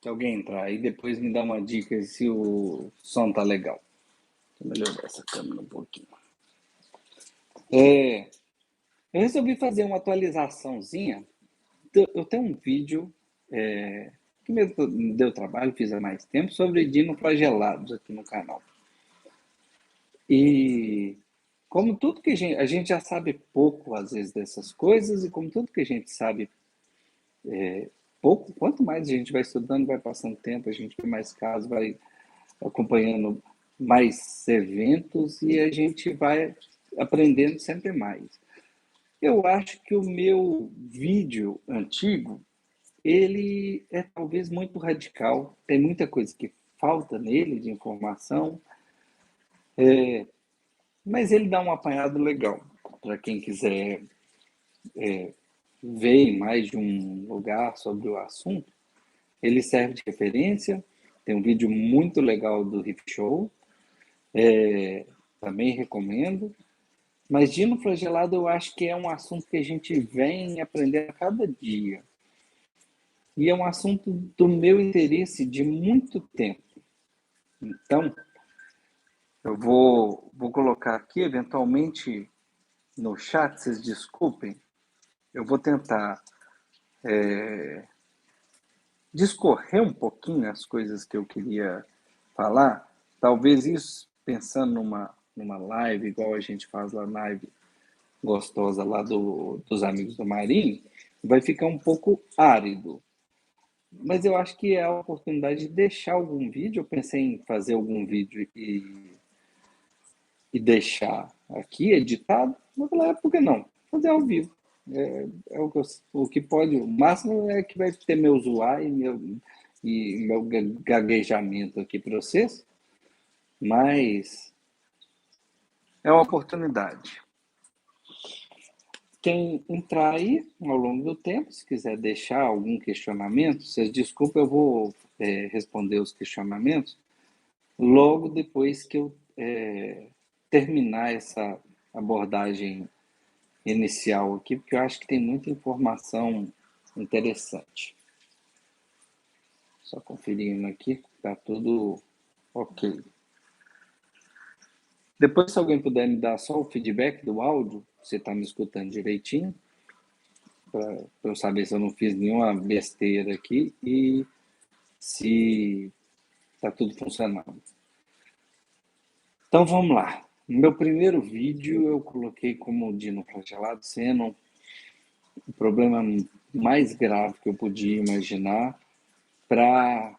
Se alguém entrar aí, depois me dá uma dica se o som tá legal. Vou melhorar essa câmera um pouquinho. Eu resolvi fazer uma atualizaçãozinha. Eu tenho um vídeo que me deu trabalho, fiz há mais tempo, sobre dinoflagelados aqui no canal. E como tudo que a gente já sabe pouco, às vezes, dessas coisas, e como tudo que a gente sabe pouco, quanto mais a gente vai estudando, vai passando tempo, a gente vê mais casos, vai acompanhando mais eventos e a gente vai aprendendo sempre mais. Eu acho que o meu vídeo antigo, ele é talvez muito radical, tem muita coisa que falta nele de informação, mas ele dá um apanhado legal para quem quiser ver em mais de um lugar sobre o assunto. Ele serve de referência, tem um vídeo muito legal do Riff Show, também recomendo. Mas dinoflagelado eu acho que é um assunto que a gente vem aprender a cada dia. E é um assunto do meu interesse de muito tempo. Então, eu vou colocar aqui, eventualmente, no chat, vocês desculpem, eu vou tentar discorrer um pouquinho as coisas que eu queria falar. Talvez isso, pensando numa live, igual a gente faz lá na live gostosa lá dos amigos do Marinho, vai ficar um pouco árido. Mas eu acho que é a oportunidade de deixar algum vídeo. Eu pensei em fazer algum vídeo e deixar aqui editado. Mas falei, por que não? Fazer ao vivo. É o que pode. O máximo é que vai ter meu zoar e meu gaguejamento aqui para vocês. Mas é uma oportunidade. Quem entrar aí ao longo do tempo, se quiser deixar algum questionamento, vocês desculpa, eu vou responder os questionamentos logo depois que eu terminar essa abordagem inicial aqui, porque eu acho que tem muita informação interessante. Só conferindo aqui, está tudo ok. Depois, se alguém puder me dar só o feedback do áudio, você está me escutando direitinho, para eu saber se eu não fiz nenhuma besteira aqui e se está tudo funcionando. Então vamos lá. No meu primeiro vídeo eu coloquei como dinoflagelado sendo o problema mais grave que eu podia imaginar para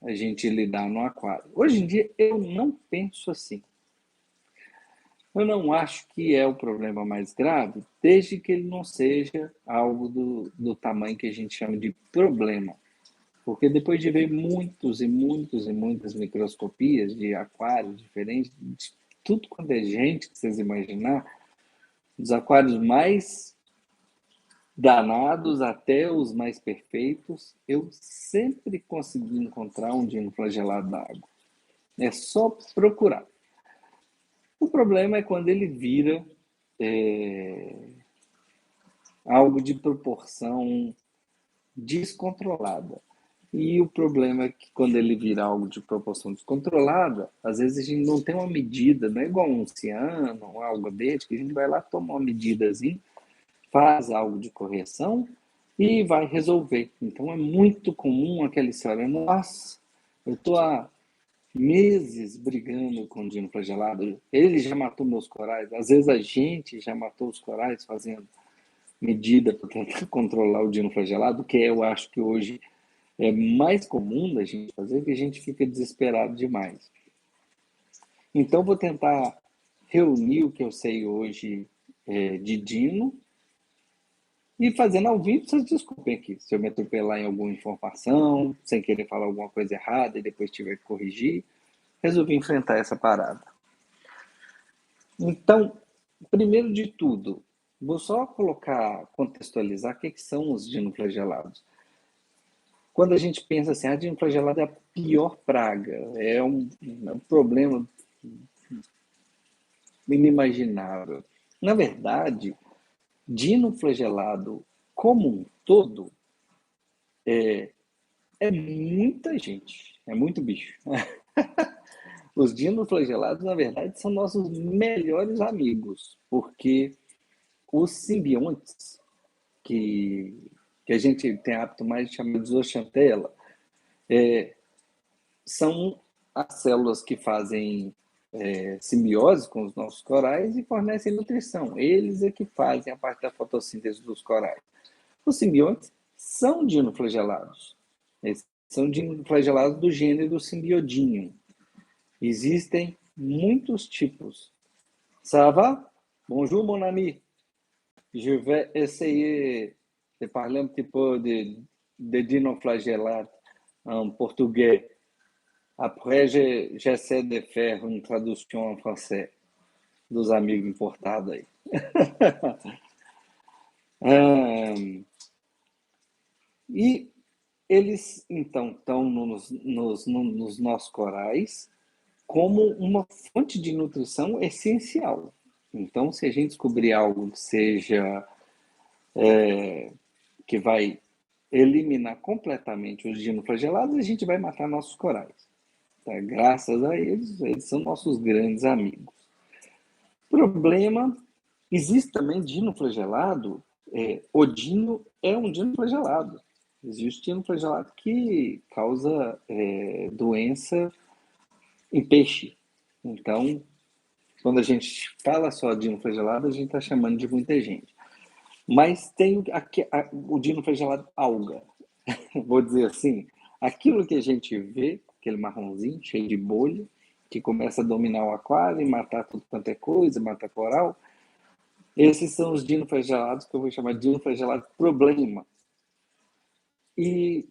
a gente lidar no aquário. Hoje em dia eu não penso assim. Eu não acho que é o problema mais grave, desde que ele não seja algo do tamanho que a gente chama de problema. Porque depois de ver muitos e muitos e muitas microscopias de aquários diferentes, de tudo quanto é gente que vocês imaginar, dos aquários mais danados até os mais perfeitos, eu sempre consegui encontrar um dinoflagelado na água. É só procurar. O problema é quando ele vira algo de proporção descontrolada. E o problema é que quando ele vira algo de proporção descontrolada, às vezes a gente não tem uma medida, não é igual um ciano ou algo verde, que a gente vai lá, toma uma medidazinha, faz algo de correção e vai resolver. Então é muito comum aquela história, nossa, eu estou há meses brigando com o dino flagelado, ele já matou meus corais, às vezes a gente já matou os corais fazendo medida para tentar controlar o dino flagelado, que eu acho que hoje é mais comum da gente fazer, que a gente fica desesperado demais. Então vou tentar reunir o que eu sei hoje de dino e fazendo ao vivo, vocês desculpem aqui, se eu me atropelar em alguma informação, sem querer falar alguma coisa errada e depois tiver que corrigir, resolvi enfrentar essa parada. Então, primeiro de tudo, vou só colocar, contextualizar o que são os dinoflagelados. Quando a gente pensa assim, a dinoflagelada é a pior praga, é um problema inimaginável. Na verdade, dinoflagelado como um todo É muita gente, é muito bicho. Os dinoflagelados, na verdade, são nossos melhores amigos, porque os simbiontes, que, que a gente tem hábito mais de chamar de zooxantela, são as células que fazem simbiose com os nossos corais e fornecem nutrição. Eles é que fazem a parte da fotossíntese dos corais. Os simbiontes são dinoflagelados. Eles são dinoflagelados do gênero Symbiodium. Existem muitos tipos. Ça va? Bonjour, mon ami. Je vais essayer de parler un petit peu de dinoflagellate en portugais. Après, j'essaie de faire une traduction en français dos amigos importados aí. E eles, então, estão nos nossos corais como uma fonte de nutrição essencial. Então, se a gente descobrir algo que seja que vai eliminar completamente os dinoflagelados, a gente vai matar nossos corais. Tá? Graças a eles, eles são nossos grandes amigos. Problema, existe também dinoflagelado, o dino é um dinoflagelado. Existe dinoflagelado que causa doença em peixe. Então, quando a gente fala só dinoflagelado, a gente está chamando de muita gente. Mas tem o dinoflagelado alga, vou dizer assim, aquilo que a gente vê, aquele marronzinho cheio de bolha, que começa a dominar o aquário e matar tudo quanto é coisa, matar coral, esses são os dinoflagelados que eu vou chamar de dinoflagelado problema. E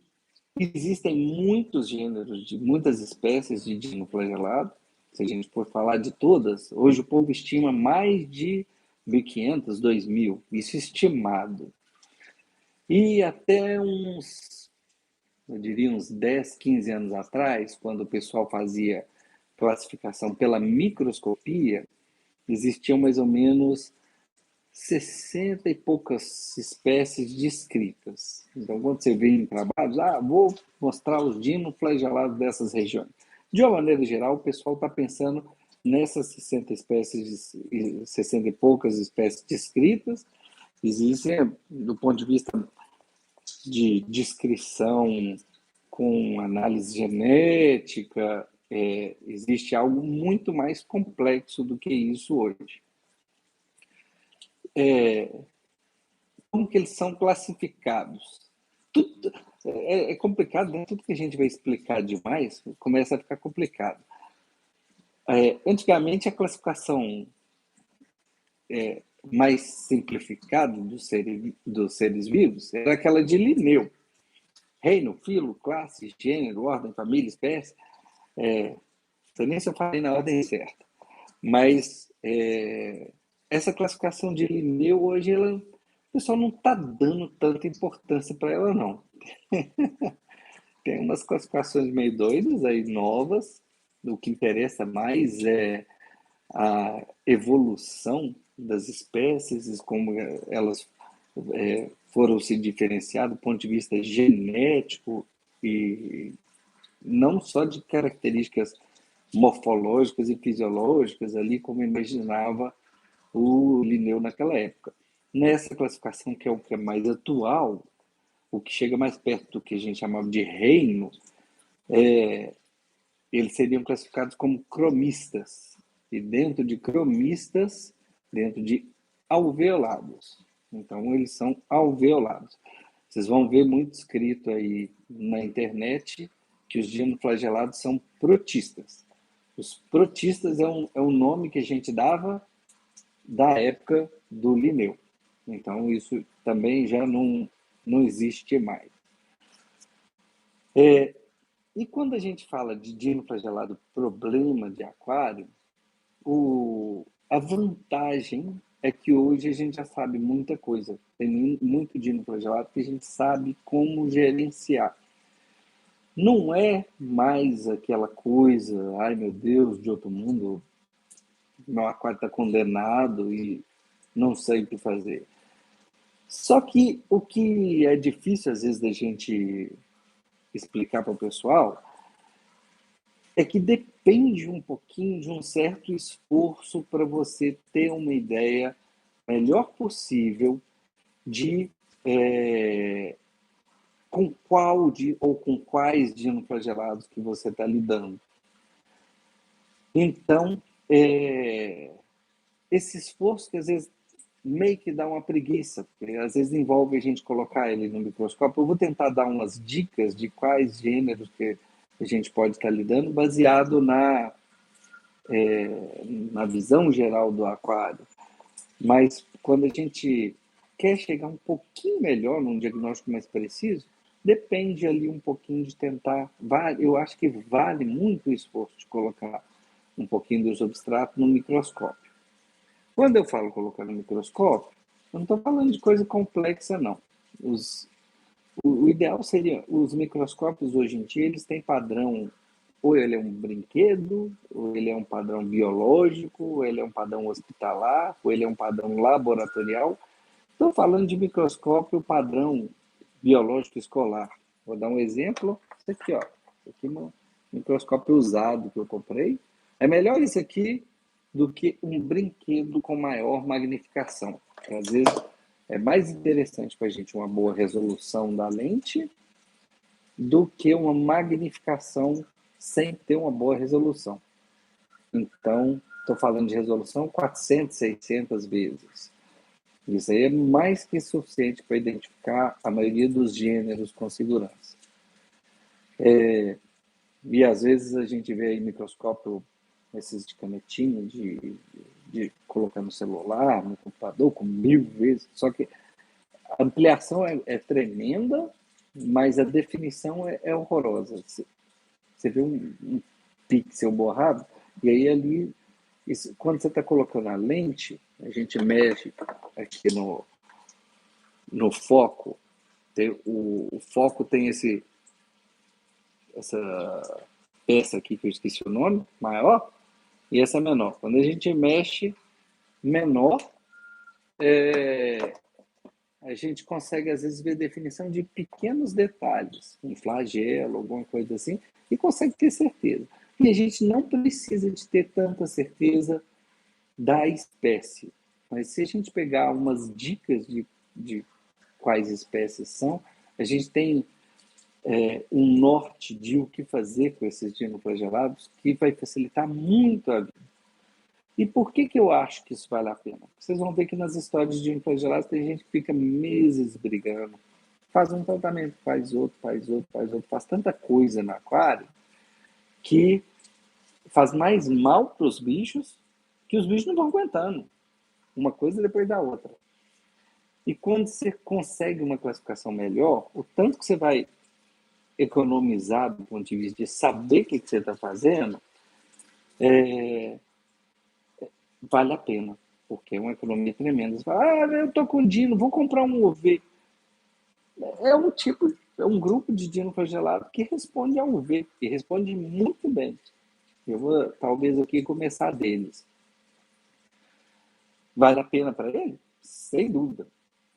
existem muitos gêneros, de muitas espécies de dinoflagelado, se a gente for falar de todas, hoje o povo estima mais de 1.500, 2.000, isso estimado. E até eu diria uns 10, 15 anos atrás, quando o pessoal fazia classificação pela microscopia, existiam mais ou menos 60 e poucas espécies descritas. Então, quando você vê em trabalhos, vou mostrar os dinoflagelados dessas regiões. De uma maneira geral, o pessoal está pensando nessas 60 espécies, 60 e poucas espécies descritas. Existem, do ponto de vista de descrição com análise genética, existe algo muito mais complexo do que isso hoje. Como que eles são classificados? Tudo, é complicado, né? Tudo que a gente vai explicar demais começa a ficar complicado. Antigamente, a classificação mais simplificada dos seres vivos era aquela de Linneu. Reino, filo, classe, gênero, ordem, família, espécie. Não sei nem se eu falei na ordem certa. Mas essa classificação de Linneu hoje, o pessoal não está dando tanta importância para ela, não. Tem umas classificações meio doidas aí, novas. O que interessa mais é a evolução das espécies, como elas foram se diferenciar do ponto de vista genético e não só de características morfológicas e fisiológicas ali, como imaginava o Linneu naquela época. Nessa classificação, que é o que é mais atual, o que chega mais perto do que a gente chamava de reino, eles seriam classificados como cromistas. E dentro de cromistas, dentro de alveolados. Então, eles são alveolados. Vocês vão ver muito escrito aí na internet que os dinoflagelados são protistas. Os protistas é um nome que a gente dava da época do Linneu. Então, isso também já não existe mais. E quando a gente fala de dinoflagelado problema de aquário, a vantagem é que hoje a gente já sabe muita coisa. Tem muito dinoflagelado que a gente sabe como gerenciar. Não é mais aquela coisa, ai meu Deus, de outro mundo, meu aquário está condenado e não sei o que fazer. Só que o que é difícil às vezes da gente explicar para o pessoal é que depende um pouquinho de um certo esforço para você ter uma ideia melhor possível de com qual ou com quais dinoflagelados que você está lidando. Então, esse esforço que às vezes meio que dá uma preguiça, porque às vezes envolve a gente colocar ele no microscópio. Eu vou tentar dar umas dicas de quais gêneros que a gente pode estar lidando, baseado na visão geral do aquário. Mas quando a gente quer chegar um pouquinho melhor, num diagnóstico mais preciso, depende ali um pouquinho de tentar. Eu acho que vale muito o esforço de colocar um pouquinho do substrato no microscópio. Quando eu falo colocar no microscópio, eu não estou falando de coisa complexa, não. O ideal seria, os microscópios hoje em dia, eles têm padrão, ou ele é um brinquedo, ou ele é um padrão biológico, ou ele é um padrão hospitalar, ou ele é um padrão laboratorial. Estou falando de microscópio padrão biológico escolar. Vou dar um exemplo. Isso aqui, ó. Isso aqui é um microscópio usado que eu comprei. É melhor isso aqui do que um brinquedo com maior magnificação. Às vezes é mais interessante para a gente uma boa resolução da lente do que uma magnificação sem ter uma boa resolução. Então, estou falando de resolução 400, 600 vezes. Isso aí é mais que suficiente para identificar a maioria dos gêneros com segurança. E às vezes a gente vê aí microscópio, esses de canetinha, de colocar no celular, no computador, com 1000 vezes. Só que a ampliação é tremenda, mas a definição é horrorosa. Você vê um pixel borrado, e aí ali, quando você está colocando a lente, a gente mexe aqui no foco. O foco tem essa peça aqui que eu esqueci o nome, maior, e essa menor. Quando a gente mexe menor, a gente consegue, às vezes, ver definição de pequenos detalhes, um flagelo, alguma coisa assim, e consegue ter certeza. E a gente não precisa de ter tanta certeza da espécie. Mas se a gente pegar umas dicas de quais espécies são, a gente tem um norte de o que fazer com esses dinoflagelados que vai facilitar muito a vida. E por que eu acho que isso vale a pena? Vocês vão ver que nas histórias de dinoflagelados tem gente que fica meses brigando, faz um tratamento, faz outro, faz tanta coisa no aquário que faz mais mal para os bichos que os bichos não vão aguentando. Uma coisa depois da outra. E quando você consegue uma classificação melhor, o tanto que você vai economizar do ponto de vista de saber o que você está fazendo, vale a pena, porque é uma economia tremenda. Você fala, eu estou com dino, vou comprar um UV. É um grupo de dinoflagelado que responde ao UV, e responde muito bem. Eu vou, talvez, aqui começar deles. Vale a pena para ele? Sem dúvida.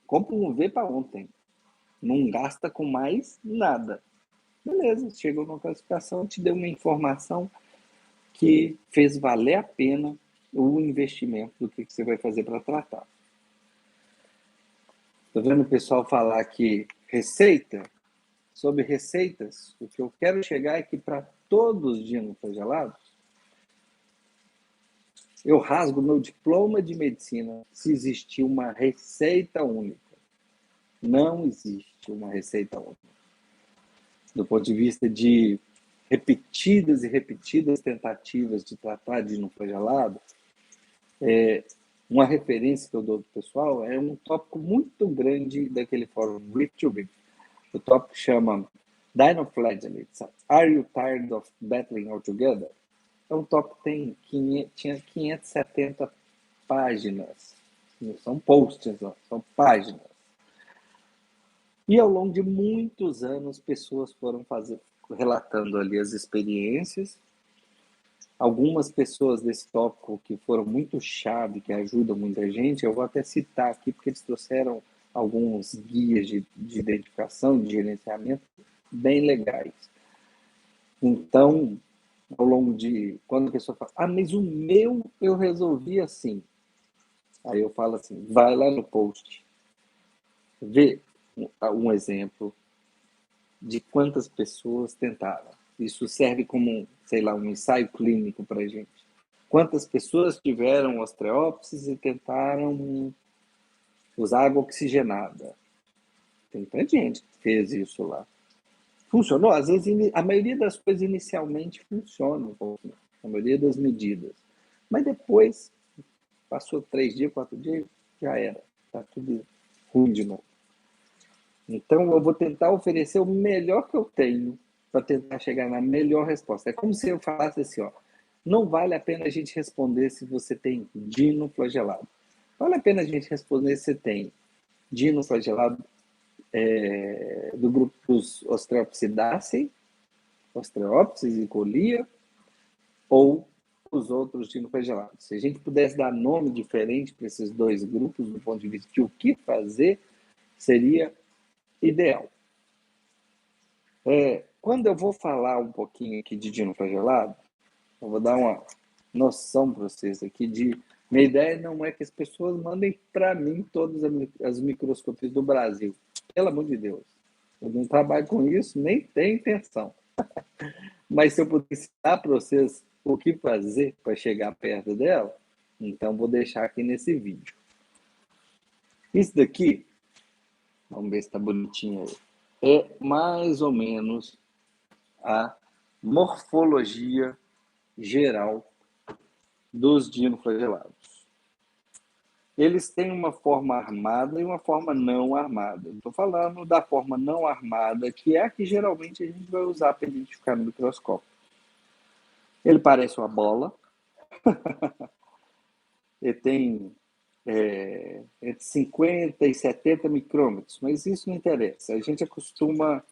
Compra um UV para ontem. Não gasta com mais nada. Beleza, chegou numa classificação, te deu uma informação que fez valer a pena o investimento do que você vai fazer para tratar. Estou vendo o pessoal falar aqui receita. Sobre receitas, o que eu quero chegar é que para todos os dinoflagelados, eu rasgo meu diploma de medicina se existir uma receita única. Não existe uma receita única. Do ponto de vista de repetidas e repetidas tentativas de tratar de dinoflagelado, uma referência que eu dou para o pessoal é um tópico muito grande daquele fórum ReefTube. O tópico chama Dinoflagellates, Are You Tired of Battling Altogether? É um tópico que tinha 570 páginas. Não são posts, não, são páginas. E ao longo de muitos anos, pessoas foram relatando ali as experiências. Algumas pessoas desse tópico que foram muito chave, que ajudam muita gente, eu vou até citar aqui, porque eles trouxeram alguns guias de identificação, de gerenciamento, bem legais. Então, ao longo de... Quando a pessoa fala, mas o meu eu resolvi assim. Aí eu falo assim, vai lá no post, vê um exemplo de quantas pessoas tentaram. Isso serve como, sei lá, um ensaio clínico para a gente. Quantas pessoas tiveram osteóptise e tentaram usar água oxigenada? Tem tanta gente que fez isso lá. Funcionou? Às vezes, a maioria das coisas inicialmente funciona, a maioria das medidas. Mas depois, passou 3 dias, 4 dias, já era. Está tudo ruim de novo. Então, eu vou tentar oferecer o melhor que eu tenho para tentar chegar na melhor resposta. É como se eu falasse assim, ó, não vale a pena a gente responder se você tem dinoflagelado. Vale a pena a gente responder se você tem dinoflagelado do grupo dos Ostreopsidaceae, Ostreopsis e Colia, ou os outros dinoflagelados. Se a gente pudesse dar nome diferente para esses dois grupos, do ponto de vista de o que fazer, seria ideal. Quando eu vou falar um pouquinho aqui de dinoflagelado, eu vou dar uma noção para vocês aqui de... Minha ideia não é que as pessoas mandem para mim todas as microscopias do Brasil. Pelo amor de Deus. Eu não trabalho com isso, nem tenho intenção. Mas se eu pudesse dar para vocês o que fazer para chegar perto dela, então vou deixar aqui nesse vídeo. Isso daqui, vamos ver se está bonitinho aí, é mais ou menos a morfologia geral dos dinoflagelados. Eles têm uma forma armada e uma forma não armada. Estou falando da forma não armada, que é a que geralmente a gente vai usar para identificar no microscópio. Ele parece uma bola. Ele tem entre 50 e 70 micrômetros, mas isso não interessa. A gente acostuma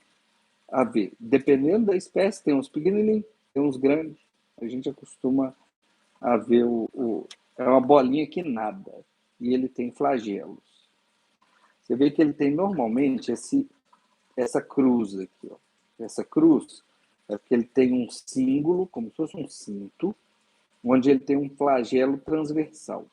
a ver. Dependendo da espécie, tem uns pequenininhos, tem uns grandes. A gente acostuma a ver é uma bolinha que nada. E ele tem flagelos. Você vê que ele tem normalmente essa cruz aqui. Ó. Essa cruz é porque ele tem um símbolo, como se fosse um cinto, onde ele tem um flagelo transversal.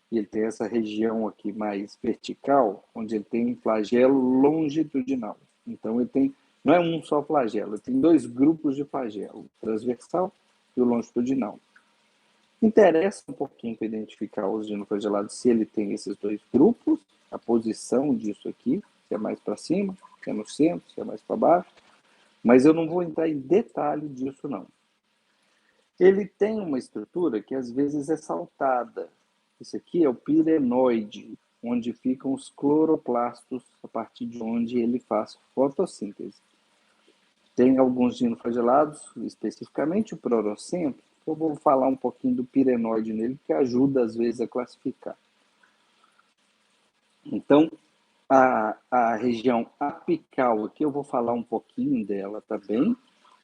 E ele tem essa região aqui mais vertical, onde ele tem um flagelo longitudinal. Então, ele tem, não é um só flagelo, ele tem 2 grupos de flagelo, o transversal e o longitudinal. Interessa um pouquinho para identificar os dinoflagelados se ele tem esses 2 grupos, a posição disso aqui, se é mais para cima, se é no centro, se é mais para baixo, mas eu não vou entrar em detalhe disso, não. Ele tem uma estrutura que às vezes é saltada. Isso aqui é o pirenoide, onde ficam os cloroplastos, a partir de onde ele faz fotossíntese. Tem alguns dinoflagelados, especificamente o prorocento, que eu vou falar um pouquinho do pirenoide nele, que ajuda às vezes a classificar. Então, a região apical aqui, eu vou falar um pouquinho dela também,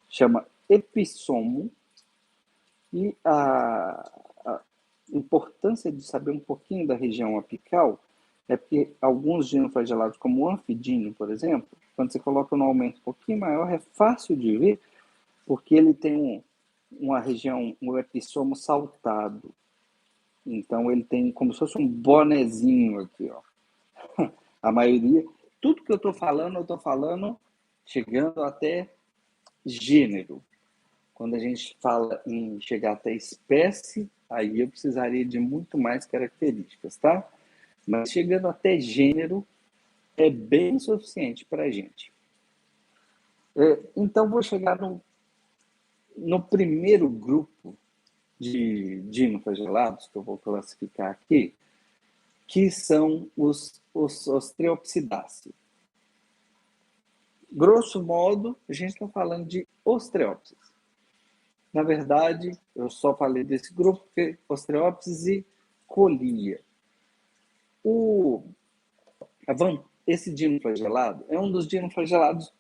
chama epissomo, e a importância de saber um pouquinho da região apical é porque alguns dinoflagelados, como o anfidínio, por exemplo, quando você coloca no aumento um pouquinho maior, é fácil de ver, porque ele tem uma região, um epissomo saltado. Então, ele tem como se fosse um bonezinho aqui, ó. A maioria, tudo que eu estou falando chegando até gênero. Quando a gente fala em chegar até espécie, aí eu precisaria de muito mais características, tá? Mas chegando até gênero, é bem suficiente para a gente. Então, vou chegar no primeiro grupo de dinoflagelados, que eu vou classificar aqui, que são os Ostreopsidaceae. Grosso modo, a gente está falando de Ostreopsis. Na verdade, eu só falei desse grupo porque Ostreopsis e Colia. Esse dinoflagelado é um dos dinoflagelados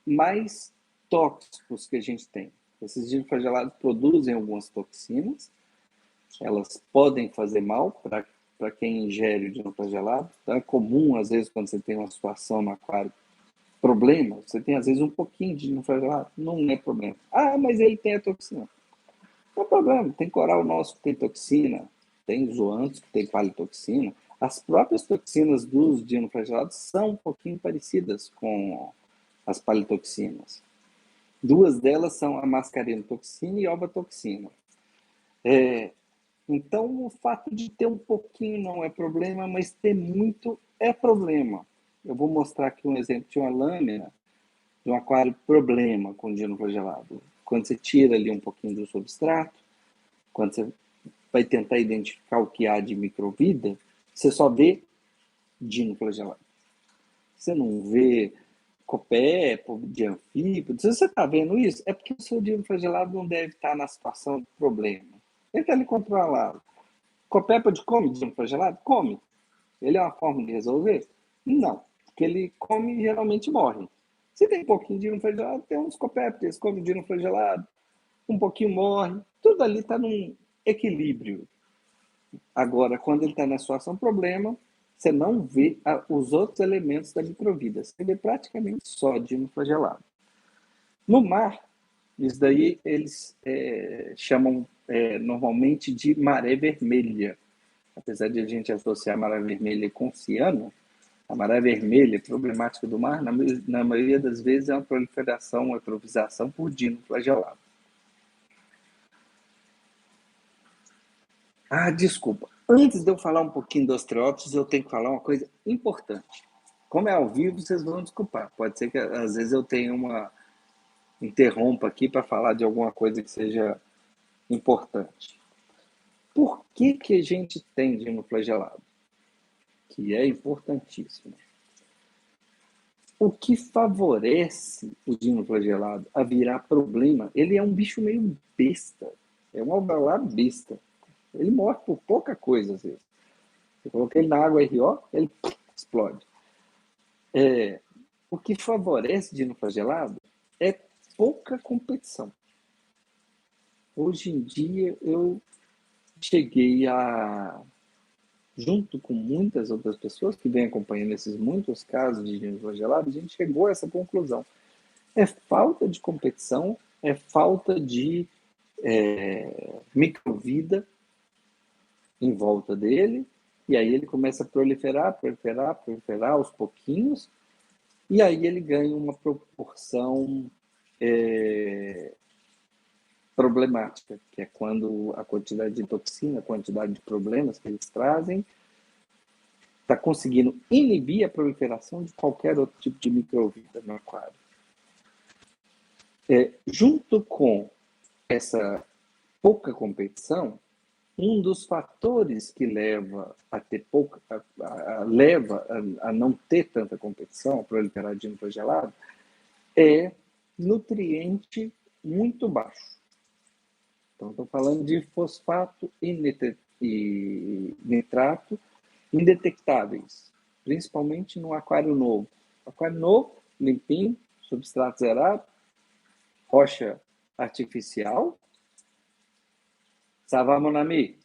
mais tóxicos que a gente tem. Esses dinoflagelados produzem algumas toxinas, elas podem fazer mal para quem ingere o dinoflagelado. Então, é comum, às vezes, quando você tem uma situação no aquário, problema, você tem às vezes um pouquinho de dinoflagelados, não é problema. Ah, mas ele tem a toxina. Não é problema, tem coral nosso que tem toxina, tem zoantos que tem palitoxina. As próprias toxinas dos dinoflagelados são um pouquinho parecidas com as palitoxinas. Duas delas são a mascarinotoxina e a ovatoxina. Então, o fato de ter um pouquinho não é problema, mas ter muito é problema. Eu vou mostrar aqui um exemplo de uma lâmina de um aquário problema com dinoflagelado. Quando você tira ali um pouquinho do substrato, quando você vai tentar identificar o que há de microvida, você só vê dinoflagelado. Você não vê copépodo, de anfípodo. Se você está vendo isso, é porque o seu dinoflagelado não deve estar na situação de problema. Ele está ali controlado. Copépodo come dinoflagelado? Come. Ele é uma forma de resolver? Não. Porque ele come e geralmente morre. Se tem um pouquinho de dinoflagelado, tem uns copépodes, eles comem dinoflagelado, um pouquinho morre. Tudo ali está num equilíbrio. Agora, quando ele está na situação problema, você não vê os outros elementos da microvida. Você vê praticamente só dinoflagelado. No mar, isso daí eles chamam normalmente de maré vermelha. Apesar de a gente associar a maré vermelha com ciano, a maré vermelha, problemática do mar, na maioria das vezes é uma proliferação, uma eutrofização por dinoflagelado. Ah, desculpa. Antes de eu falar um pouquinho dos osteópodes, eu tenho que falar uma coisa importante. Como é ao vivo, vocês vão desculpar. Pode ser que às vezes eu tenha uma interrompa aqui para falar de alguma coisa que seja importante. Por que a gente tem dinoflagelado? Que é importantíssimo. O que favorece o dinoflagelado a virar problema, ele é um bicho meio besta. É um alveolar besta. Ele morre por pouca coisa, às vezes. Você coloca ele na água RO, ele explode. O que favorece o dinoflagelado é pouca competição. Hoje em dia, eu cheguei a, junto com muitas outras pessoas que vêm acompanhando esses muitos casos de dinoflagelado, a gente chegou a essa conclusão. É falta de competição, é falta de microvida em volta dele, e aí ele começa a proliferar aos pouquinhos, e aí ele ganha uma proporção problemática, que é quando a quantidade de toxina, a quantidade de problemas que eles trazem, está conseguindo inibir a proliferação de qualquer outro tipo de microvida no aquário. Junto com essa pouca competição, um dos fatores que leva a ter pouca, leva a não ter tanta competição, a proliferar de dinoflagelado, é nutriente muito baixo. Então, estou falando de fosfato e nitrato indetectáveis, principalmente no aquário novo. Aquário novo, limpinho, substrato zerado, rocha artificial. Ça va, mon ami?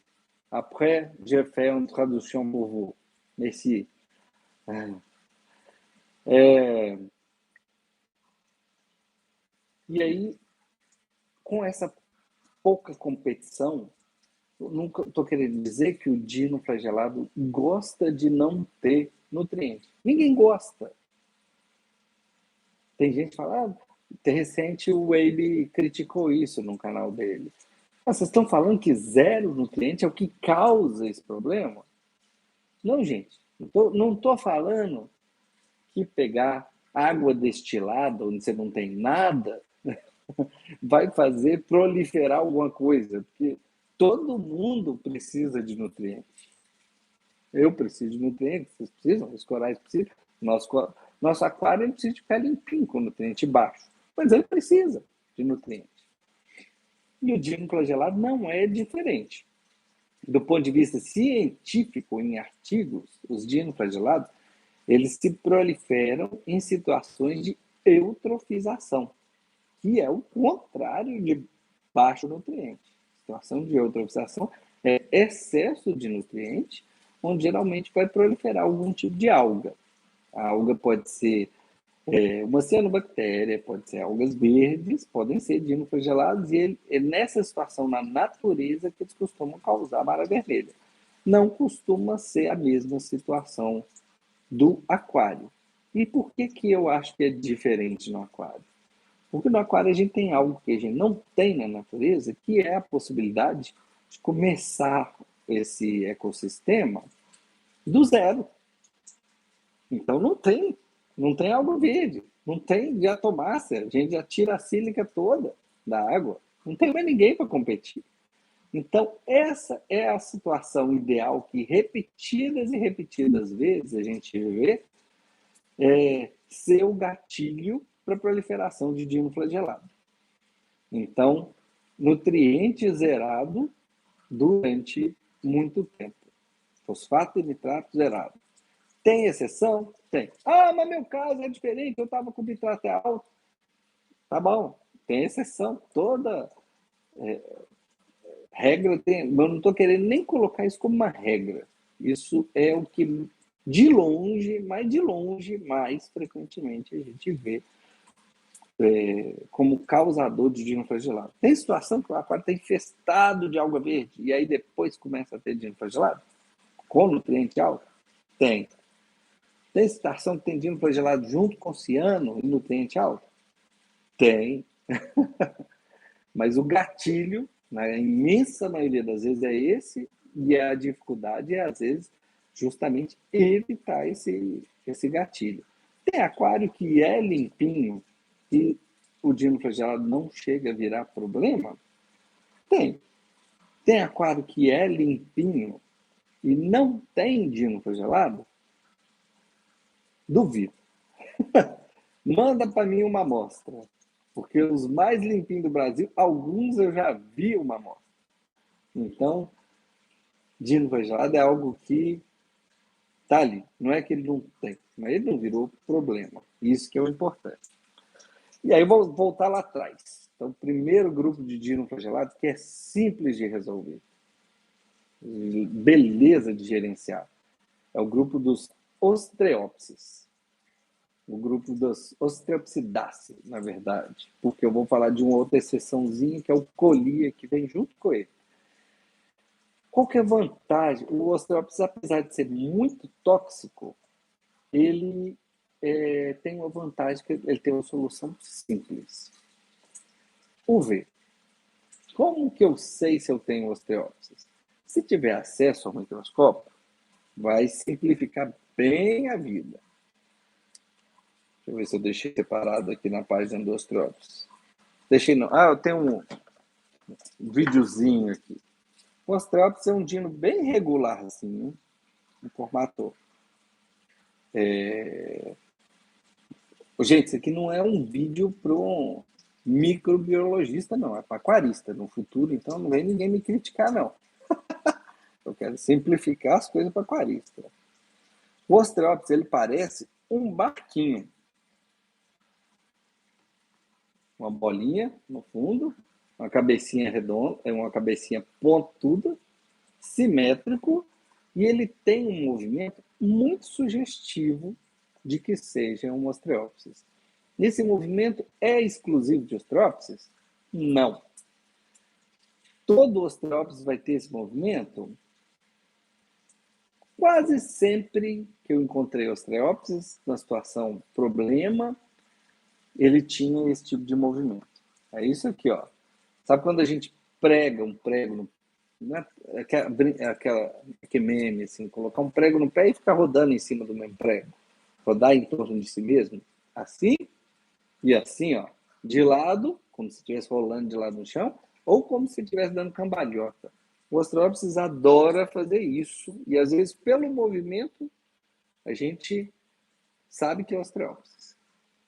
Après, je fais une traduction pour vous. Merci. E aí, com essa pouca competição, eu nunca estou querendo dizer que o dinoflagelado gosta de não ter nutrientes. Ninguém gosta. Tem gente que fala, recente o Wade criticou isso no canal dele. Vocês estão falando que zero nutriente é o que causa esse problema? Não, gente. Não estou falando que pegar água destilada, onde você não tem nada, vai fazer proliferar alguma coisa. Porque todo mundo precisa de nutrientes. Eu preciso de nutrientes, vocês precisam, os corais precisam. Nosso aquário ele precisa de ficar limpinho com nutriente baixo. Mas ele precisa de nutrientes. E o dinoflagelado não é diferente. Do ponto de vista científico, em artigos, os dinoflagelados, eles se proliferam em situações de eutrofização, que é o contrário de baixo nutriente. Situação de eutrofização é excesso de nutriente, onde geralmente vai proliferar algum tipo de alga. A alga pode ser Uma cianobactéria, pode ser algas verdes, podem ser dinoflagelados, e é nessa situação na natureza que eles costumam causar mara vermelha. Não costuma ser a mesma situação do aquário. E por que, que eu acho que é diferente no aquário? Porque no aquário a gente tem algo que a gente não tem na natureza, que é a possibilidade de começar esse ecossistema do zero. Então não tem algo verde, não tem diatomácea, a gente já tira a sílica toda da água, não tem mais ninguém para competir. Então, essa é a situação ideal que repetidas e repetidas vezes a gente vê ser o gatilho para a proliferação de dinoflagelado. Então, nutriente zerado durante muito tempo. Fosfato e nitrato zerado. Tem exceção? Tem. Ah, mas meu caso é diferente, eu estava com o nitrato alto. Tá bom, tem exceção. Toda regra tem. Eu não estou querendo nem colocar isso como uma regra. Isso é o que, de longe, mais frequentemente a gente vê como causador de dinoflagelado. Tem situação que o aquário está infestado de alga verde e aí depois começa a ter dinoflagelado? Com nutriente alto? Tem. Tem situação que tem dinoflagelado junto com ciano e nutriente alto? Tem. Mas o gatilho, na imensa maioria das vezes, é esse, e a dificuldade é, às vezes, justamente evitar esse gatilho. Tem aquário que é limpinho e o dinoflagelado não chega a virar problema? Tem. Tem aquário que é limpinho e não tem dinoflagelado? Duvido. Manda para mim uma amostra. Porque os mais limpinhos do Brasil, alguns eu já vi uma amostra. Então, dinoflagelado é algo que está ali. Não é que ele não tem, mas ele não virou problema. Isso que é o importante. E aí eu vou voltar lá atrás. Então, o primeiro grupo de dinoflagelados que é simples de resolver. Beleza de gerenciar. É o grupo dos ostreópsis. O grupo das Ostreopsidaceae, na verdade. Porque eu vou falar de uma outra exceçãozinha, que é o colia, que vem junto com ele. Qual que é a vantagem? O Ostreopsis, apesar de ser muito tóxico, ele tem uma vantagem, que ele tem uma solução simples. UV. Como que eu sei se eu tenho Ostreopsis? Se tiver acesso ao microscópio, vai simplificar bem a vida. Deixa eu ver se eu deixei separado aqui na página do Ostreopsis. Deixei não. Ah, eu tenho um videozinho aqui. O Ostreopsis é um dino bem regular, assim, né? Um formato. Gente, isso aqui não é um vídeo para um microbiologista, não. É para aquarista no futuro, então não vem ninguém me criticar, não. Eu quero simplificar as coisas para aquarista. O Ostreopsis, ele parece um barquinho. Uma bolinha no fundo, uma cabecinha redonda, uma cabecinha pontuda, simétrico, e ele tem um movimento muito sugestivo de que seja um Ostreopsis. Esse movimento é exclusivo de Ostreopsis? Não. Todo Ostreopsis vai ter esse movimento? Quase sempre que eu encontrei Ostreopsis, na situação problema, ele tinha esse tipo de movimento. É isso aqui, ó. Sabe quando a gente prega um prego no... Né? Aquele meme, assim, colocar um prego no pé e ficar rodando em cima do mesmo prego. Rodar em torno de si mesmo. Assim e assim, ó. De lado, como se estivesse rolando de lado no chão, ou como se estivesse dando cambalhota. O Ostreopsis adora fazer isso, e às vezes, pelo movimento, a gente sabe que é Ostreopsis.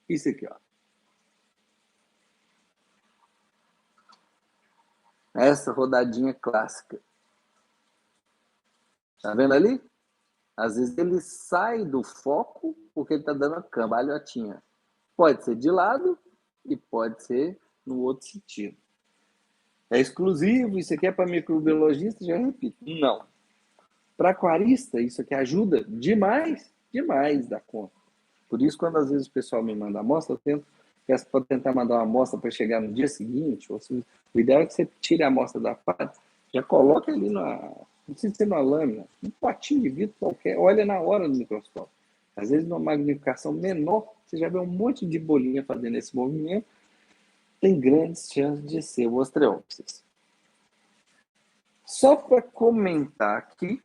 Isso aqui, ó. Essa rodadinha clássica. Tá vendo ali? Às vezes ele sai do foco porque ele está dando a cambalhotinha. Pode ser de lado e pode ser no outro sentido. É exclusivo, isso aqui é para microbiologista, já repito. Não. Para aquarista, isso aqui ajuda demais, demais da conta. Por isso, quando às vezes o pessoal me manda amostra, peço para tentar mandar uma amostra para chegar no dia seguinte. Ou seja, o ideal é que você tire a amostra da parte, já coloque ali não precisa ser numa lâmina, um potinho de vidro qualquer, olha na hora no microscópio. Às vezes, numa magnificação menor, você já vê um monte de bolinha fazendo esse movimento, tem grandes chances de ser o Ostreopsis. Só para comentar aqui,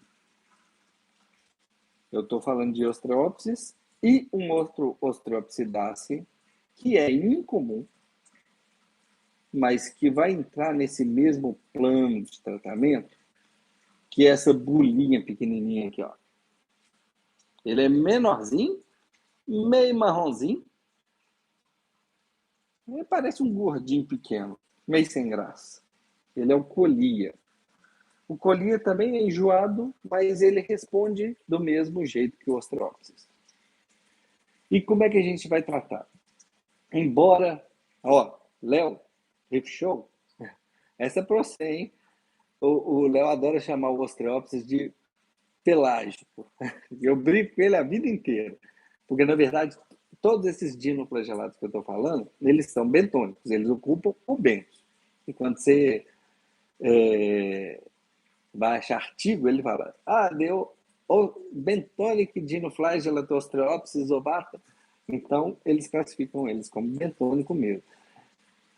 eu estou falando de Ostreopsis e um outro Ostreopsidaceae, que é incomum, mas que vai entrar nesse mesmo plano de tratamento, que é essa bolinha pequenininha aqui, ó. Ele é menorzinho, meio marronzinho, ele parece um gordinho pequeno, meio sem graça. Ele é o colia. O colia também é enjoado, mas ele responde do mesmo jeito que o Ostreopsis. E como é que a gente vai tratar? Embora, ó, Léo, Riff Show, essa é pra você, hein? O Léo adora chamar o Ostreopsis de pelágico. Eu brinco com ele a vida inteira. Porque, na verdade, todos esses dinoflagelados que eu estou falando, eles são bentônicos, eles ocupam o bento. E quando você vai achar artigo, ele fala, deu bentonic dinoflagelatoostreopsis ovata. Então, eles classificam eles como bentônico mesmo,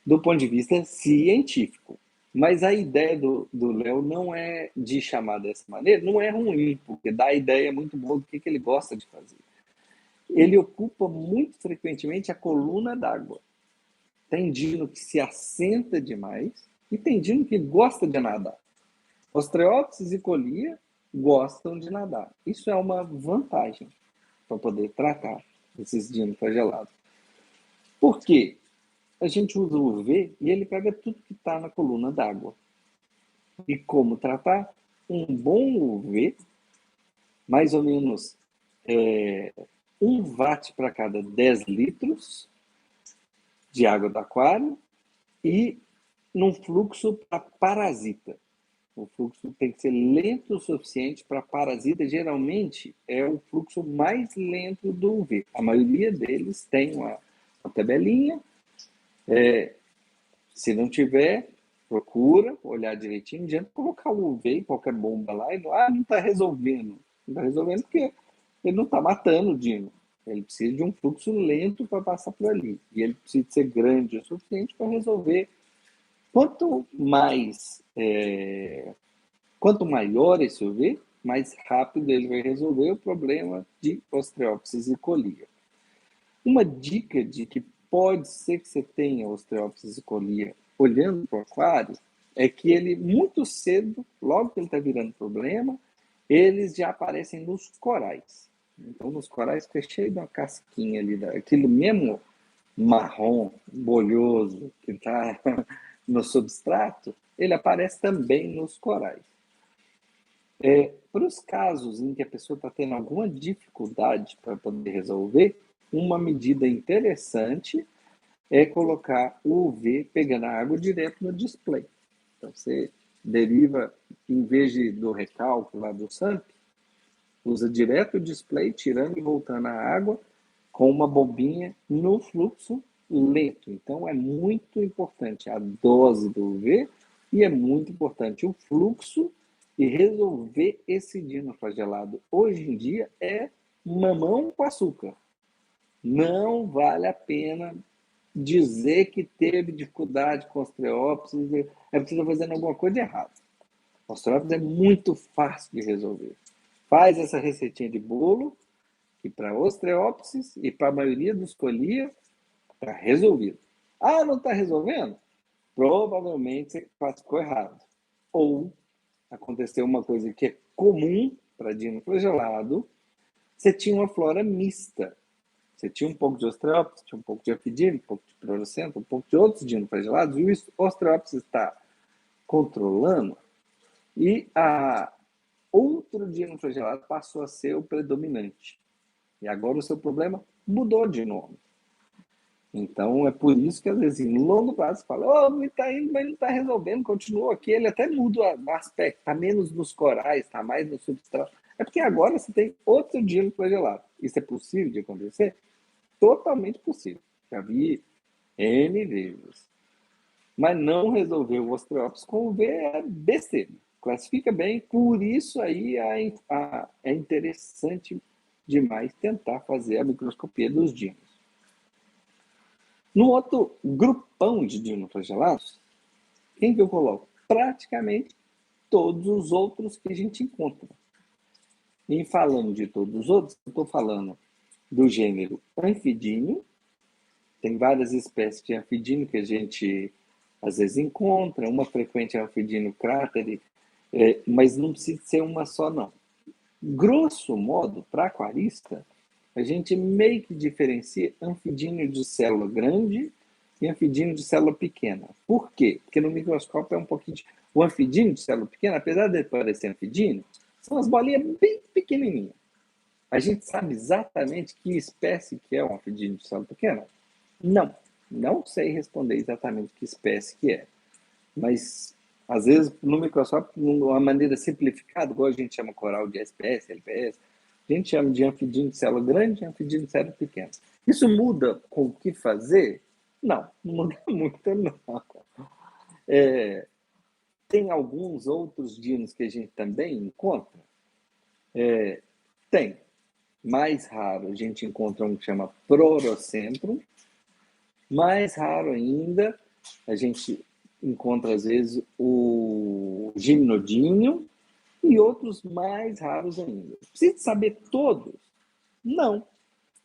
do ponto de vista científico. Mas a ideia do Léo não é de chamar dessa maneira, não é ruim, porque dá a ideia muito boa do que ele gosta de fazer. Ele ocupa muito frequentemente a coluna d'água. Tem dino que se assenta demais e tem dino que gosta de nadar. Ostreopsis e colia gostam de nadar. Isso é uma vantagem para poder tratar esses dinoflagelados. Por quê? A gente usa o UV e ele pega tudo que está na coluna d'água. E como tratar? Um bom UV, mais ou menos 1 watt para cada 10 litros de água do aquário e num fluxo para parasita. O fluxo tem que ser lento o suficiente para parasita. Geralmente é o fluxo mais lento do UV. A maioria deles tem uma tabelinha. Se não tiver, procura olhar direitinho. Não adianta colocar o UV em qualquer bomba lá e não está resolvendo. Não está resolvendo porque ele não está matando o dino. Ele precisa de um fluxo lento para passar por ali. E ele precisa ser grande o suficiente para resolver. Quanto maior esse UV, mais rápido ele vai resolver o problema de Ostreopsis e colia. Uma dica de que pode ser que você tenha Ostreopsis e colia olhando para o aquário é que ele, muito cedo, logo que ele está virando problema, eles já aparecem nos corais. Então, nos corais fica cheio de uma casquinha ali, aquele mesmo marrom, bolhoso, que está no substrato, ele aparece também nos corais. Para os casos em que a pessoa está tendo alguma dificuldade para poder resolver, uma medida interessante é colocar o UV pegando a água direto no display. Então, você deriva, em vez do recalque lá do SAMP, usa direto o display, tirando e voltando a água, com uma bombinha no fluxo lento. Então, é muito importante a dose do UV e é muito importante o fluxo e resolver esse dinoflagelado. Hoje em dia é mamão com açúcar. Não vale a pena dizer que teve dificuldade com Ostreopsis, é porque está fazendo alguma coisa de errado. Ostreopsis é muito fácil de resolver. Faz essa receitinha de bolo, que para Ostreopsis e para a maioria dos colia, está resolvido. Não está resolvendo? Provavelmente você classificou errado. Ou aconteceu uma coisa que é comum para dinoflagelado, você tinha uma flora mista. Você tinha um pouco de Ostreopsis, tinha um pouco de Ophidina, um pouco de Pleuronecenta, um pouco de outros dinoflagelados, e o Ostreopsis está controlando, e outro dinoflagelado passou a ser o predominante. E agora o seu problema mudou de nome. Então, é por isso que, às vezes, em longo prazo, você fala, está indo, mas não está resolvendo, continua aqui. Ele até muda o aspecto, está menos nos corais, está mais no substrato. É porque agora você tem outro dinoflagelado. Isso é possível de acontecer? totalmente possível. Já vi N vezes. Mas não resolver o Ostreopsis com o V é besteira. Classifica bem, por isso aí é interessante demais tentar fazer a microscopia dos dinos. No outro grupão de dinoflagelados, quem que eu coloco? Praticamente todos os outros que a gente encontra. E falando de todos os outros, eu estou falando do gênero anfidíneo. Tem várias espécies de anfidíneo que a gente às vezes encontra, uma frequente é anfidíneo cratere, mas não precisa ser uma só, não. Grosso modo, para aquarista, a gente meio que diferencia anfidíneo de célula grande e anfidíneo de célula pequena. Por quê? Porque no microscópio é um pouquinho... O anfidíneo de célula pequena, apesar de parecer anfidíneo, são as bolinhas bem pequenininhas. A gente sabe exatamente que espécie que é o anfidíneo de célula pequena? Não. Não sei responder exatamente que espécie que é. Mas, às vezes, no microscópio, de uma maneira simplificada, igual a gente chama coral de SPS, LPS, a gente chama de anfidíneo de célula grande e anfidíneo de célula pequena. Isso muda com o que fazer? Não, não muda muito, não. Tem alguns outros dinos que a gente também encontra? Tem. Mais raro, a gente encontra um que chama Prorocentrum. Mais raro ainda, a gente encontra, às vezes, o gimnodínio e outros mais raros ainda. Precisa saber todos? Não.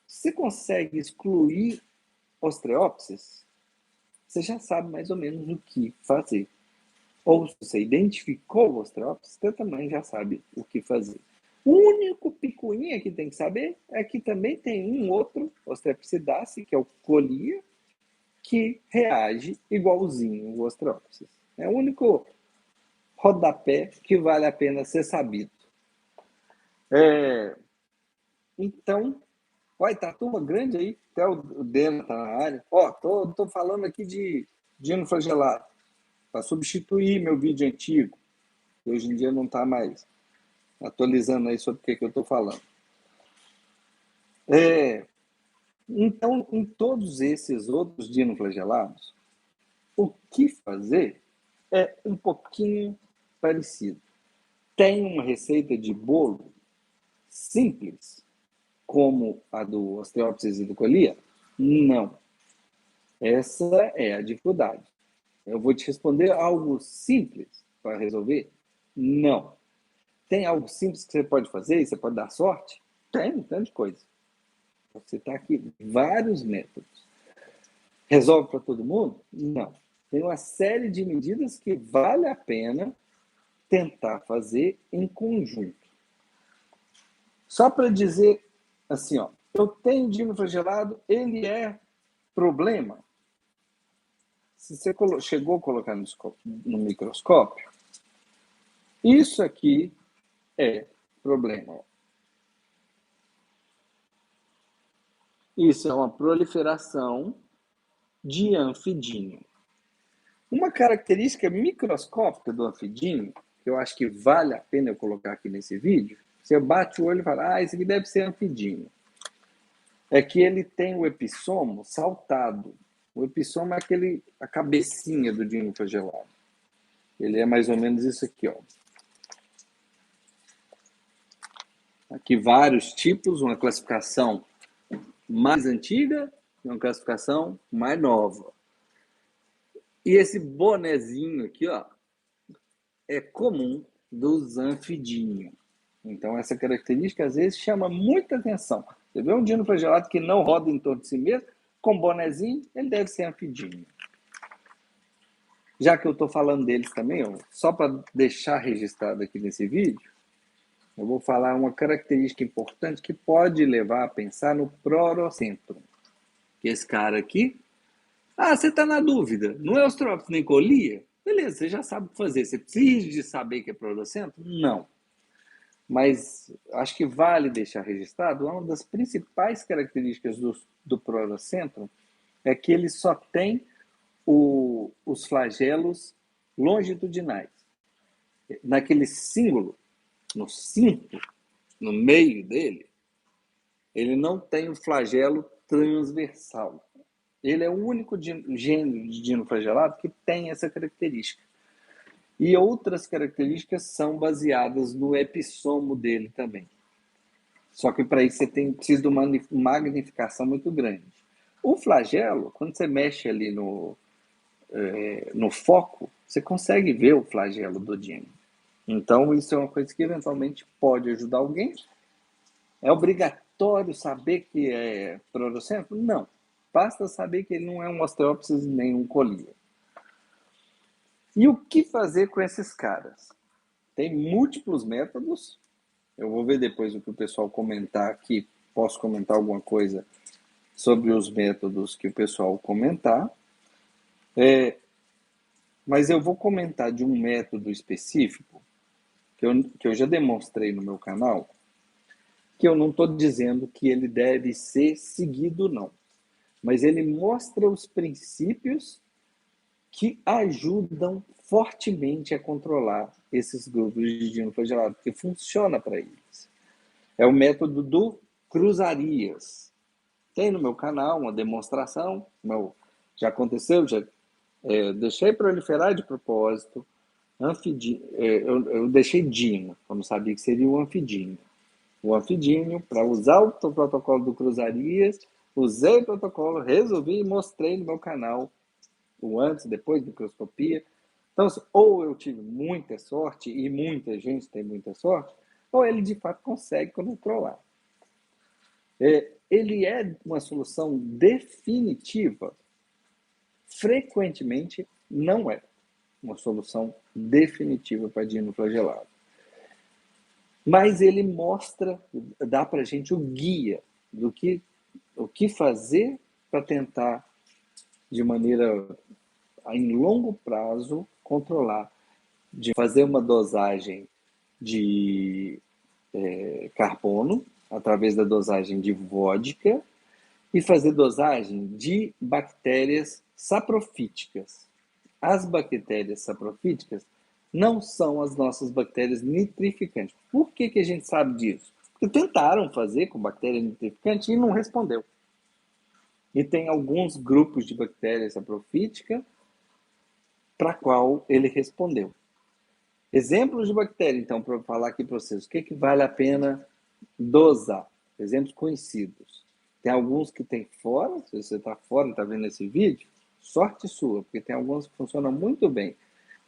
Você consegue excluir Ostreopsis? Você já sabe mais ou menos o que fazer. Ou se você identificou o Ostreopsis, você também já sabe o que fazer. O único picuinha que tem que saber é que também tem um outro Ostrepsidace, que é o Colia, que reage igualzinho o Ostreopsis. É o único rodapé que vale a pena ser sabido. Então, vai estar turma grande aí, até o Dena está na área. Tô falando aqui de dinoflagelado, para substituir meu vídeo antigo, que hoje em dia não está mais atualizando aí sobre o que eu estou falando. Então, em todos esses outros dinoflagelados, o que fazer é um pouquinho parecido. Tem uma receita de bolo simples, como a do Ostreopsis e do Colia? Não. Essa é a dificuldade. Eu vou te responder algo simples para resolver? Não. Tem algo simples que você pode fazer e você pode dar sorte? Tem, um tanto de coisa. Você está aqui vários métodos. Resolve para todo mundo? Não. Tem uma série de medidas que vale a pena tentar fazer em conjunto. Só para dizer assim, eu tenho dinoflagelado, ele é problema? Se você chegou a colocar no microscópio, isso aqui é problema. Isso é uma proliferação de anfidínio. Uma característica microscópica do anfidínio, que eu acho que vale a pena eu colocar aqui nesse vídeo, você bate o olho e fala, esse aqui deve ser anfidínio. É que ele tem o epissomo saltado. O epissomo é a cabecinha do dinoflagelado. Ele é mais ou menos isso aqui, Aqui vários tipos, uma classificação mais antiga e uma classificação mais nova. E esse bonezinho aqui, é comum dos anfidíneos. Então, essa característica, às vezes, chama muita atenção. Você vê um dinoflagelado que não roda em torno de si mesmo, com bonezinho, ele deve ser anfidíneo. Já que eu estou falando deles também, só para deixar registrado aqui nesse vídeo, eu vou falar uma característica importante que pode levar a pensar no Prorocentrum. Que esse cara aqui... você está na dúvida, não é Ostreopsis nem Colia? Beleza, você já sabe o que fazer. Você precisa de saber que é Prorocentrum? Não. Mas acho que vale deixar registrado, uma das principais características do Prorocentrum é que ele só tem os flagelos longitudinais. Naquele símbolo, no cinto, no meio dele, ele não tem o flagelo transversal. Ele é o único gênero de dinoflagelado que tem essa característica. E outras características são baseadas no epissomo dele também. Só que para isso você precisa de uma magnificação muito grande. O flagelo, quando você mexe ali no foco, você consegue ver o flagelo do Jim. Então, isso é uma coisa que eventualmente pode ajudar alguém. É obrigatório saber que é fluorescente? Não. Basta saber que ele não é um Osteopsis nem um Collia. E o que fazer com esses caras? Tem múltiplos métodos. Eu vou ver depois o que o pessoal comentar aqui. Posso comentar alguma coisa sobre os métodos que o pessoal comentar. Mas eu vou comentar de um método específico que eu já demonstrei no meu canal, que eu não estou dizendo que ele deve ser seguido, não. Mas ele mostra os princípios que ajudam fortemente a controlar esses grupos de dinoflagelado, porque funciona para eles. É o método do cruzarias. Tem no meu canal uma demonstração, já aconteceu, deixei proliferar de propósito, eu deixei dino, eu não sabia que seria o anfidínio. O anfidínio, para usar o protocolo do cruzarias, usei o protocolo, resolvi e mostrei no meu canal o antes e depois da microscopia. Então, ou eu tive muita sorte, e muita gente tem muita sorte, ou ele de fato consegue controlar. Ele é uma solução definitiva? Frequentemente não é uma solução definitiva para dinoflagelado. Mas ele mostra, dá para a gente o guia do que o que fazer para tentar, de maneira em longo prazo, controlar, de fazer uma dosagem de carbono, através da dosagem de vodka, e fazer dosagem de bactérias saprofíticas. As bactérias saprofíticas não são as nossas bactérias nitrificantes. Por que a gente sabe disso? Porque tentaram fazer com bactéria nitrificante e não respondeu. E tem alguns grupos de bactérias saprofíticas para qual ele respondeu. Exemplos de bactéria, então, para eu falar aqui para vocês. O que vale a pena dosar? Exemplos conhecidos. Tem alguns que tem fora, se você está fora e está vendo esse vídeo, sorte sua, porque tem alguns que funcionam muito bem.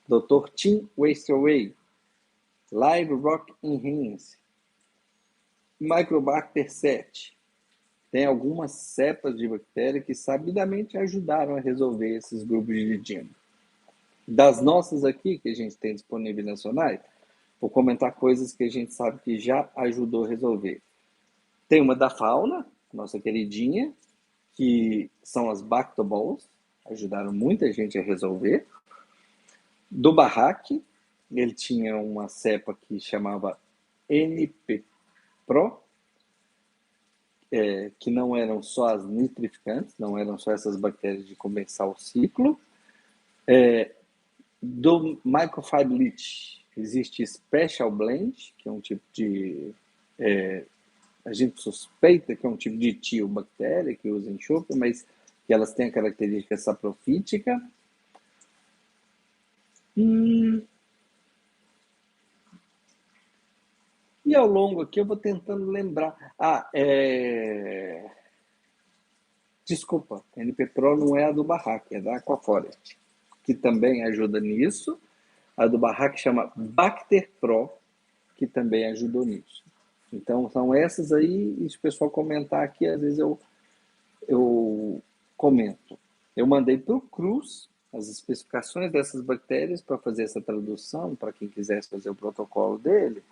Dr. Tim Waste-Away, Live Rock Enhance, Microbacter 7. Tem algumas cepas de bactéria que sabidamente ajudaram a resolver esses grupos de dino. Das nossas aqui, que a gente tem disponíveis nacionais, vou comentar coisas que a gente sabe que já ajudou a resolver. Tem uma da fauna, nossa queridinha, que são as Bactoballs, ajudaram muita gente a resolver. Do Barraque, ele tinha uma cepa que chamava NP Pro, que não eram só as nitrificantes, não eram só essas bactérias de começar o ciclo. Do Microfibre Leach, existe Special Blend, que é um tipo de... a gente suspeita que é um tipo de tiobactéria que usa enxofre, mas que elas têm a característica saprofítica. E ao longo aqui eu vou tentando lembrar. Desculpa, a NP Pro não é a do Barraque, é da Aquaforest, que também ajuda nisso. A do Barraque chama Bacter Pro, que também ajudou nisso. Então, são essas aí, e se o pessoal comentar aqui, às vezes eu comento. Eu mandei para o Cruz as especificações dessas bactérias para fazer essa tradução, para quem quisesse fazer o protocolo dele.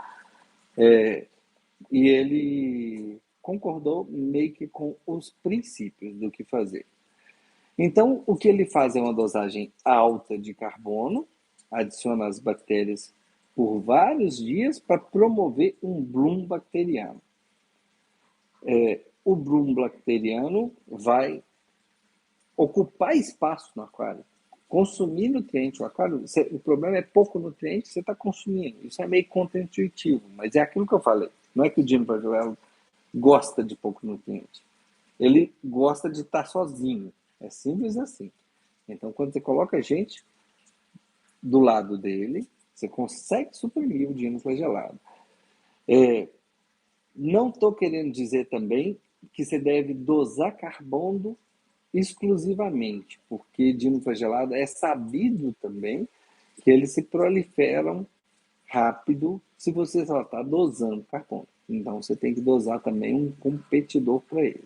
E ele concordou meio que com os princípios do que fazer. Então, o que ele faz é uma dosagem alta de carbono, adiciona as bactérias por vários dias para promover um bloom bacteriano. O bloom bacteriano vai ocupar espaço no aquário, consumir nutriente. O problema é pouco nutriente, você está consumindo. Isso é meio contraintuitivo, mas é aquilo que eu falei. Não é que o dinoflagelo gosta de pouco nutriente. ele gosta de estar sozinho. É simples assim. Então, quando você coloca gente do lado dele, você consegue suprimir o dino flagelado. Não estou querendo dizer também que você deve dosar carbono exclusivamente, porque dino flagelado é sabido também que eles se proliferam rápido se você só está dosando carbono. Então você tem que dosar também um competidor para ele.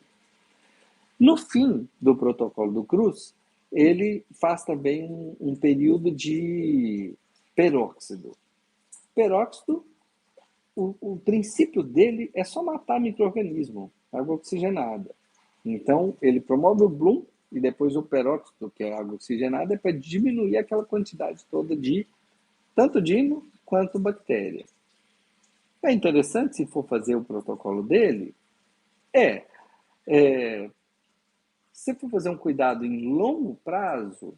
No fim do protocolo do Cruz, ele faz também um período de peróxido. Peróxido, o princípio dele é só matar micro-organismo, água oxigenada. Então, ele promove o Bloom e depois o peróxido, que é água oxigenada, é para diminuir aquela quantidade toda de tanto dino quanto bactéria. É interessante se for fazer o protocolo dele, é, se for fazer um cuidado em longo prazo,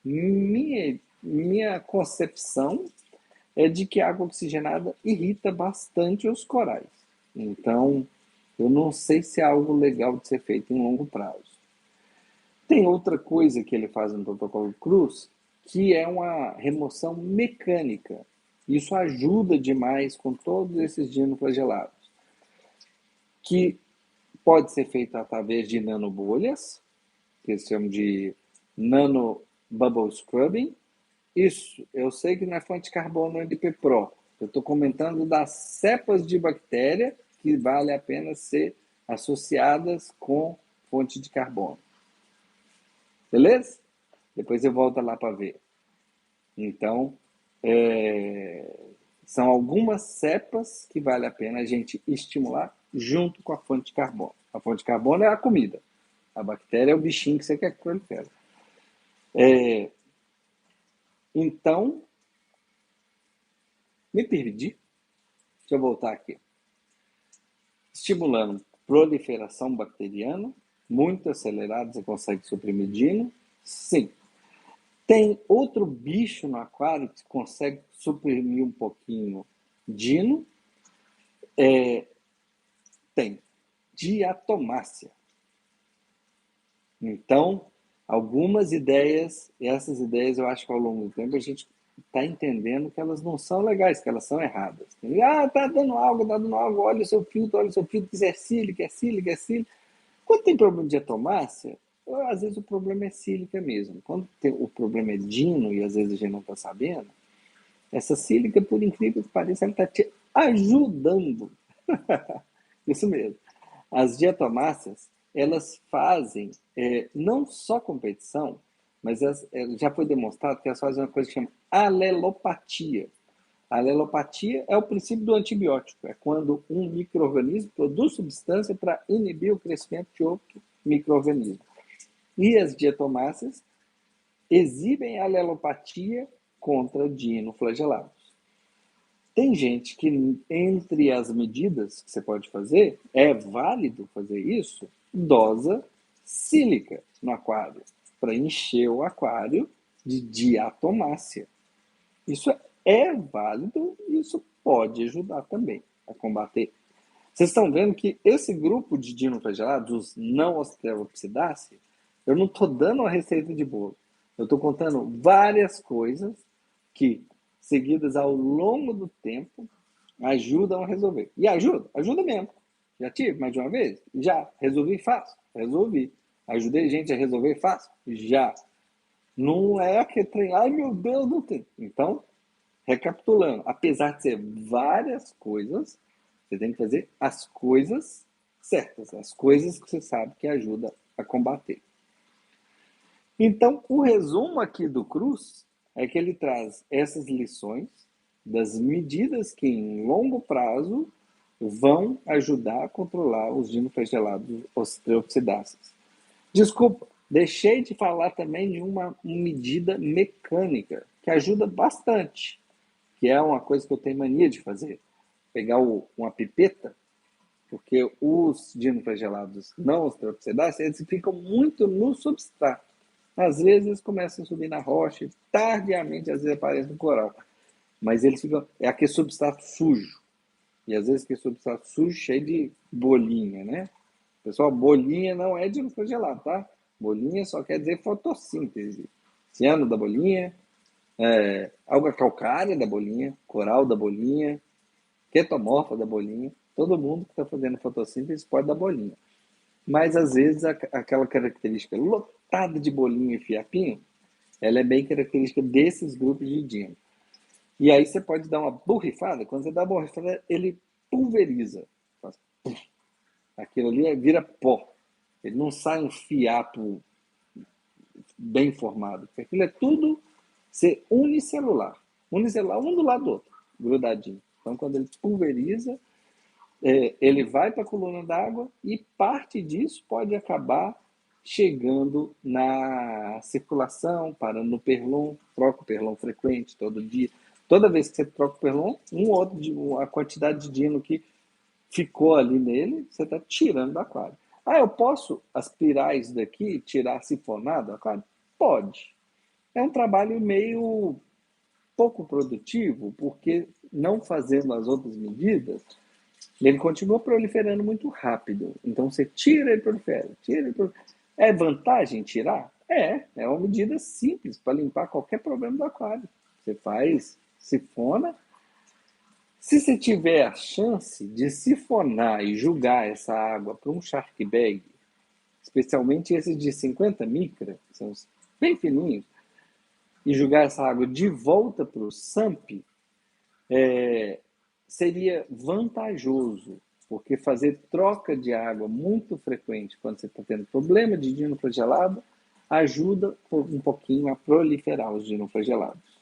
minha concepção é de que a água oxigenada irrita bastante os corais. Então, eu não sei se é algo legal de ser feito em longo prazo. Tem outra coisa que ele faz no protocolo Cruz, que é uma remoção mecânica. Isso ajuda demais com todos esses dinoflagelados, que pode ser feito através de nanobolhas, que eles chamam de nano bubble scrubbing. Isso, eu sei que não é fonte de carbono NP Pro. Eu estou comentando das cepas de bactéria que vale a pena ser associadas com fonte de carbono. Beleza? Depois eu volto lá para ver. Então, são algumas cepas que vale a pena a gente estimular junto com a fonte de carbono. A fonte de carbono é a comida. A bactéria é o bichinho que você quer que prolifere. Então, me perdi. Deixa eu voltar aqui. Estimulando proliferação bacteriana, muito acelerado, você consegue suprimir dino? Sim. Tem outro bicho no aquário que consegue suprimir um pouquinho dino? Tem. Diatomácea. Então, algumas ideias, essas ideias eu acho que ao longo do tempo a gente está entendendo que elas não são legais, que elas são erradas. Tá dando algo, olha o seu filtro, que é sílica, é sílica, é sílica. Quando tem problema de diatomácea, às vezes o problema é sílica mesmo. Quando o problema é dino, e às vezes a gente não está sabendo, essa sílica, por incrível que pareça, ela está te ajudando. Isso mesmo. As diatomáceas, elas fazem não só competição, mas já foi demonstrado que elas fazem uma coisa que chama alelopatia. A alelopatia é o princípio do antibiótico. É quando um micro-organismo produz substância para inibir o crescimento de outro micro-organismo. E as diatomáceas exibem alelopatia contra dinoflagelados. Tem gente que, entre as medidas que você pode fazer, é válido fazer isso, dosa sílica no aquário, para encher o aquário de diatomácea. Isso é válido e isso pode ajudar também a combater. Vocês estão vendo que esse grupo de dinoflagelados, os não Osteopsidaceae, eu não estou dando uma receita de bolo. Eu estou contando várias coisas que, seguidas ao longo do tempo, ajudam a resolver. E ajuda mesmo. Já tive mais de uma vez? Já. Resolvi fácil? Resolvi. Ajudei gente a resolver fácil? Já. Não é aquele trem, ai meu Deus, não tem. Então, recapitulando, apesar de ser várias coisas, você tem que fazer as coisas certas, as coisas que você sabe que ajuda a combater. Então, o resumo aqui do Cruz é que ele traz essas lições das medidas que, em longo prazo, vão ajudar a controlar os dinoflagelados osteopsidáceos. Desculpa, deixei de falar também de uma medida mecânica que ajuda bastante, que é uma coisa que eu tenho mania de fazer. Pegar uma pipeta, porque os dinoflagelados não osteopsidáceos, eles ficam muito no substrato. Às vezes eles começam a subir na rocha, tardiamente às vezes aparecem no coral. Mas eles ficam, é aquele substrato sujo. E às vezes aquele substrato sujo cheio de bolinha, né? Pessoal, bolinha não é dinoflagelados, tá? Bolinha só quer dizer fotossíntese. Ciano da bolinha, alga calcária da bolinha, coral da bolinha, ketomorfa da bolinha. Todo mundo que está fazendo fotossíntese pode dar bolinha. Mas, às vezes, aquela característica lotada de bolinha e fiapinho, ela é bem característica desses grupos de dino. E aí você pode dar uma borrifada. Quando você dá uma borrifada, ele pulveriza. Aquilo ali vira pó. Ele não sai um fiapo bem formado. Porque aquilo é tudo ser unicelular. Unicelular, um do lado do outro, grudadinho. Então, quando ele pulveriza, ele vai para a coluna d'água e parte disso pode acabar chegando na circulação, parando no perlon, troca o perlon frequente todo dia. Toda vez que você troca o perlon, a quantidade de dino que ficou ali nele, você está tirando do aquário. Ah, eu posso aspirar isso daqui, tirar sifonado do aquário? Pode. É um trabalho meio pouco produtivo, porque não fazendo as outras medidas, ele continua proliferando muito rápido. Então você tira e prolifera, tira e prolifera. É vantagem tirar? É uma medida simples para limpar qualquer problema do aquário. Você faz, sifona. Se você tiver a chance de sifonar e jogar essa água para um shark bag, especialmente esses de 50 micra, que são bem fininhos, e jogar essa água de volta para o SAMP, seria vantajoso, porque fazer troca de água muito frequente quando você está tendo problema de dinoflagelado ajuda um pouquinho a proliferar os dinoflagelados.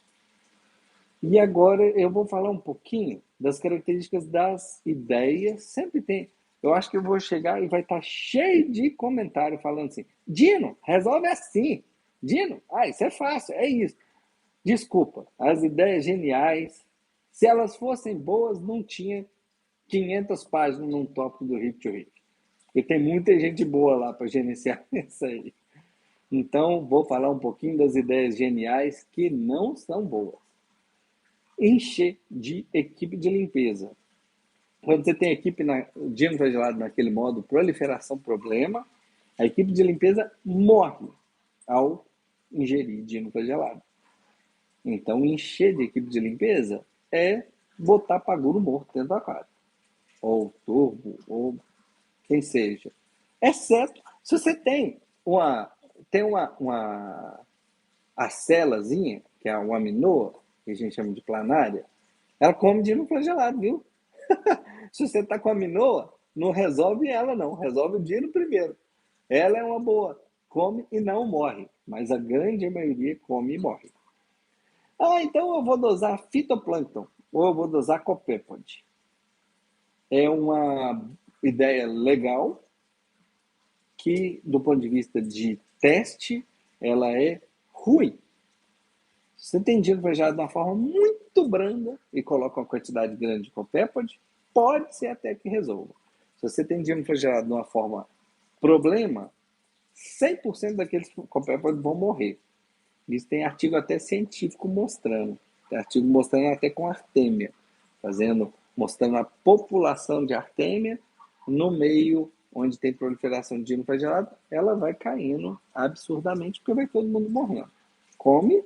E agora eu vou falar um pouquinho das características das ideias. Sempre tem. Eu acho que eu vou chegar e vai estar cheio de comentário falando assim: Dino, resolve assim. Dino, isso é fácil, é isso. Desculpa, as ideias geniais, se elas fossem boas, não tinha 500 páginas num tópico do Hip to Hip. Porque tem muita gente boa lá para gerenciar isso aí. Então, vou falar um pouquinho das ideias geniais que não são boas. Encher de equipe de limpeza. Quando você tem equipe dinoflagelado naquele modo proliferação problema, a equipe de limpeza morre ao ingerir dinoflagelado. Então, encher de equipe de limpeza é botar paguro morto dentro do aquário. Ou turbo, ou quem seja. Exceto se você tem uma acelazinha, que é uma aminoa, que a gente chama de planária, ela come dinoflagelado, viu? Se você está com a minoa, não resolve ela, não. Resolve o dino primeiro. Ela é uma boa. Come e não morre. Mas a grande maioria come e morre. Então eu vou dosar fitoplâncton. Ou eu vou dosar copépode. É uma ideia legal que, do ponto de vista de teste, ela é ruim. Se você tem dinoflagellado de uma forma muito branda e coloca uma quantidade grande de copépode, pode ser até que resolva. Se você tem dinoflagellado de uma forma problema, 100% daqueles copépodes vão morrer. Isso tem artigo até científico mostrando. Tem artigo mostrando até com artêmia, mostrando a população de artêmia no meio onde tem proliferação de dinoflagellado, ela vai caindo absurdamente porque vai todo mundo morrendo. Come,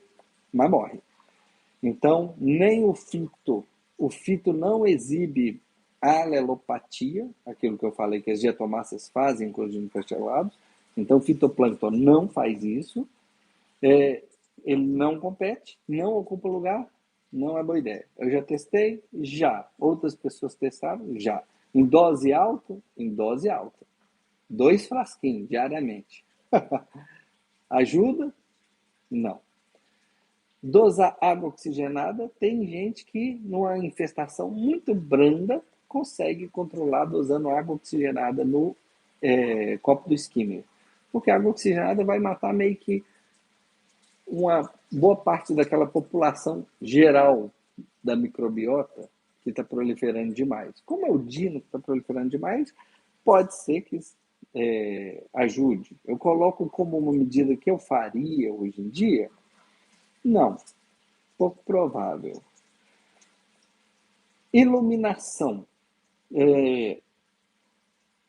mas morre. Então, nem o fito não exibe alelopatia, aquilo que eu falei que as diatomáceas fazem com os dinoflagelados. Então, o fitoplâncton não faz isso. Ele não compete, não ocupa lugar, não é boa ideia. Eu já testei, já. Outras pessoas testaram, já. Em dose alta, 2 frasquinhos diariamente. Ajuda? Não. Dosar água oxigenada, tem gente que, numa infestação muito branda, consegue controlar dosando água oxigenada no copo do skimmer. Porque a água oxigenada vai matar meio que uma boa parte daquela população geral da microbiota que está proliferando demais. Como é o dino que está proliferando demais, pode ser que ajude. Eu coloco como uma medida que eu faria hoje em dia? Não, pouco provável. Iluminação.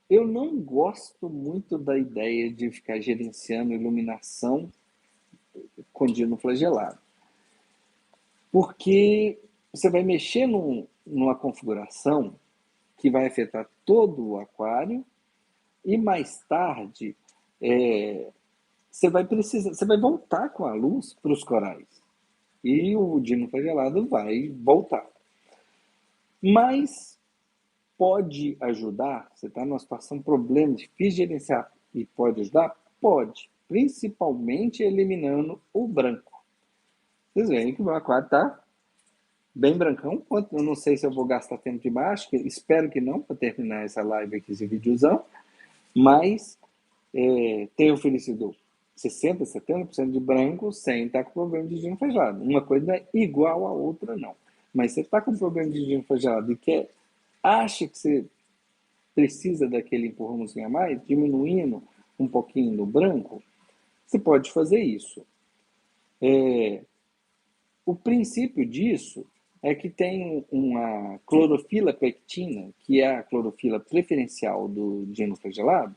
Eu não gosto muito da ideia de ficar gerenciando iluminação com dino flagelado, porque você vai mexer numa configuração que vai afetar todo o aquário e mais tarde é, você vai voltar com a luz para os corais e o dino flagelado vai voltar. Mas pode ajudar, você está numa situação problema, difícil de gerenciar e pode ajudar? Pode, principalmente eliminando o branco. Vocês veem que o meu aquário está bem brancão. Eu não sei se eu vou gastar tempo de baixo, espero que não, para terminar essa live aqui, esse videozão, mas tem oferecido 60%, 70% de branco sem estar com problema de gino flagelado. Uma coisa não é igual à outra, não. Mas você está com problema de gino flagelado e acha que você precisa daquele empurrãozinho a mais, diminuindo um pouquinho no branco, você pode fazer isso. O princípio disso é que tem uma clorofila pectina, que é a clorofila preferencial do gino flagelado,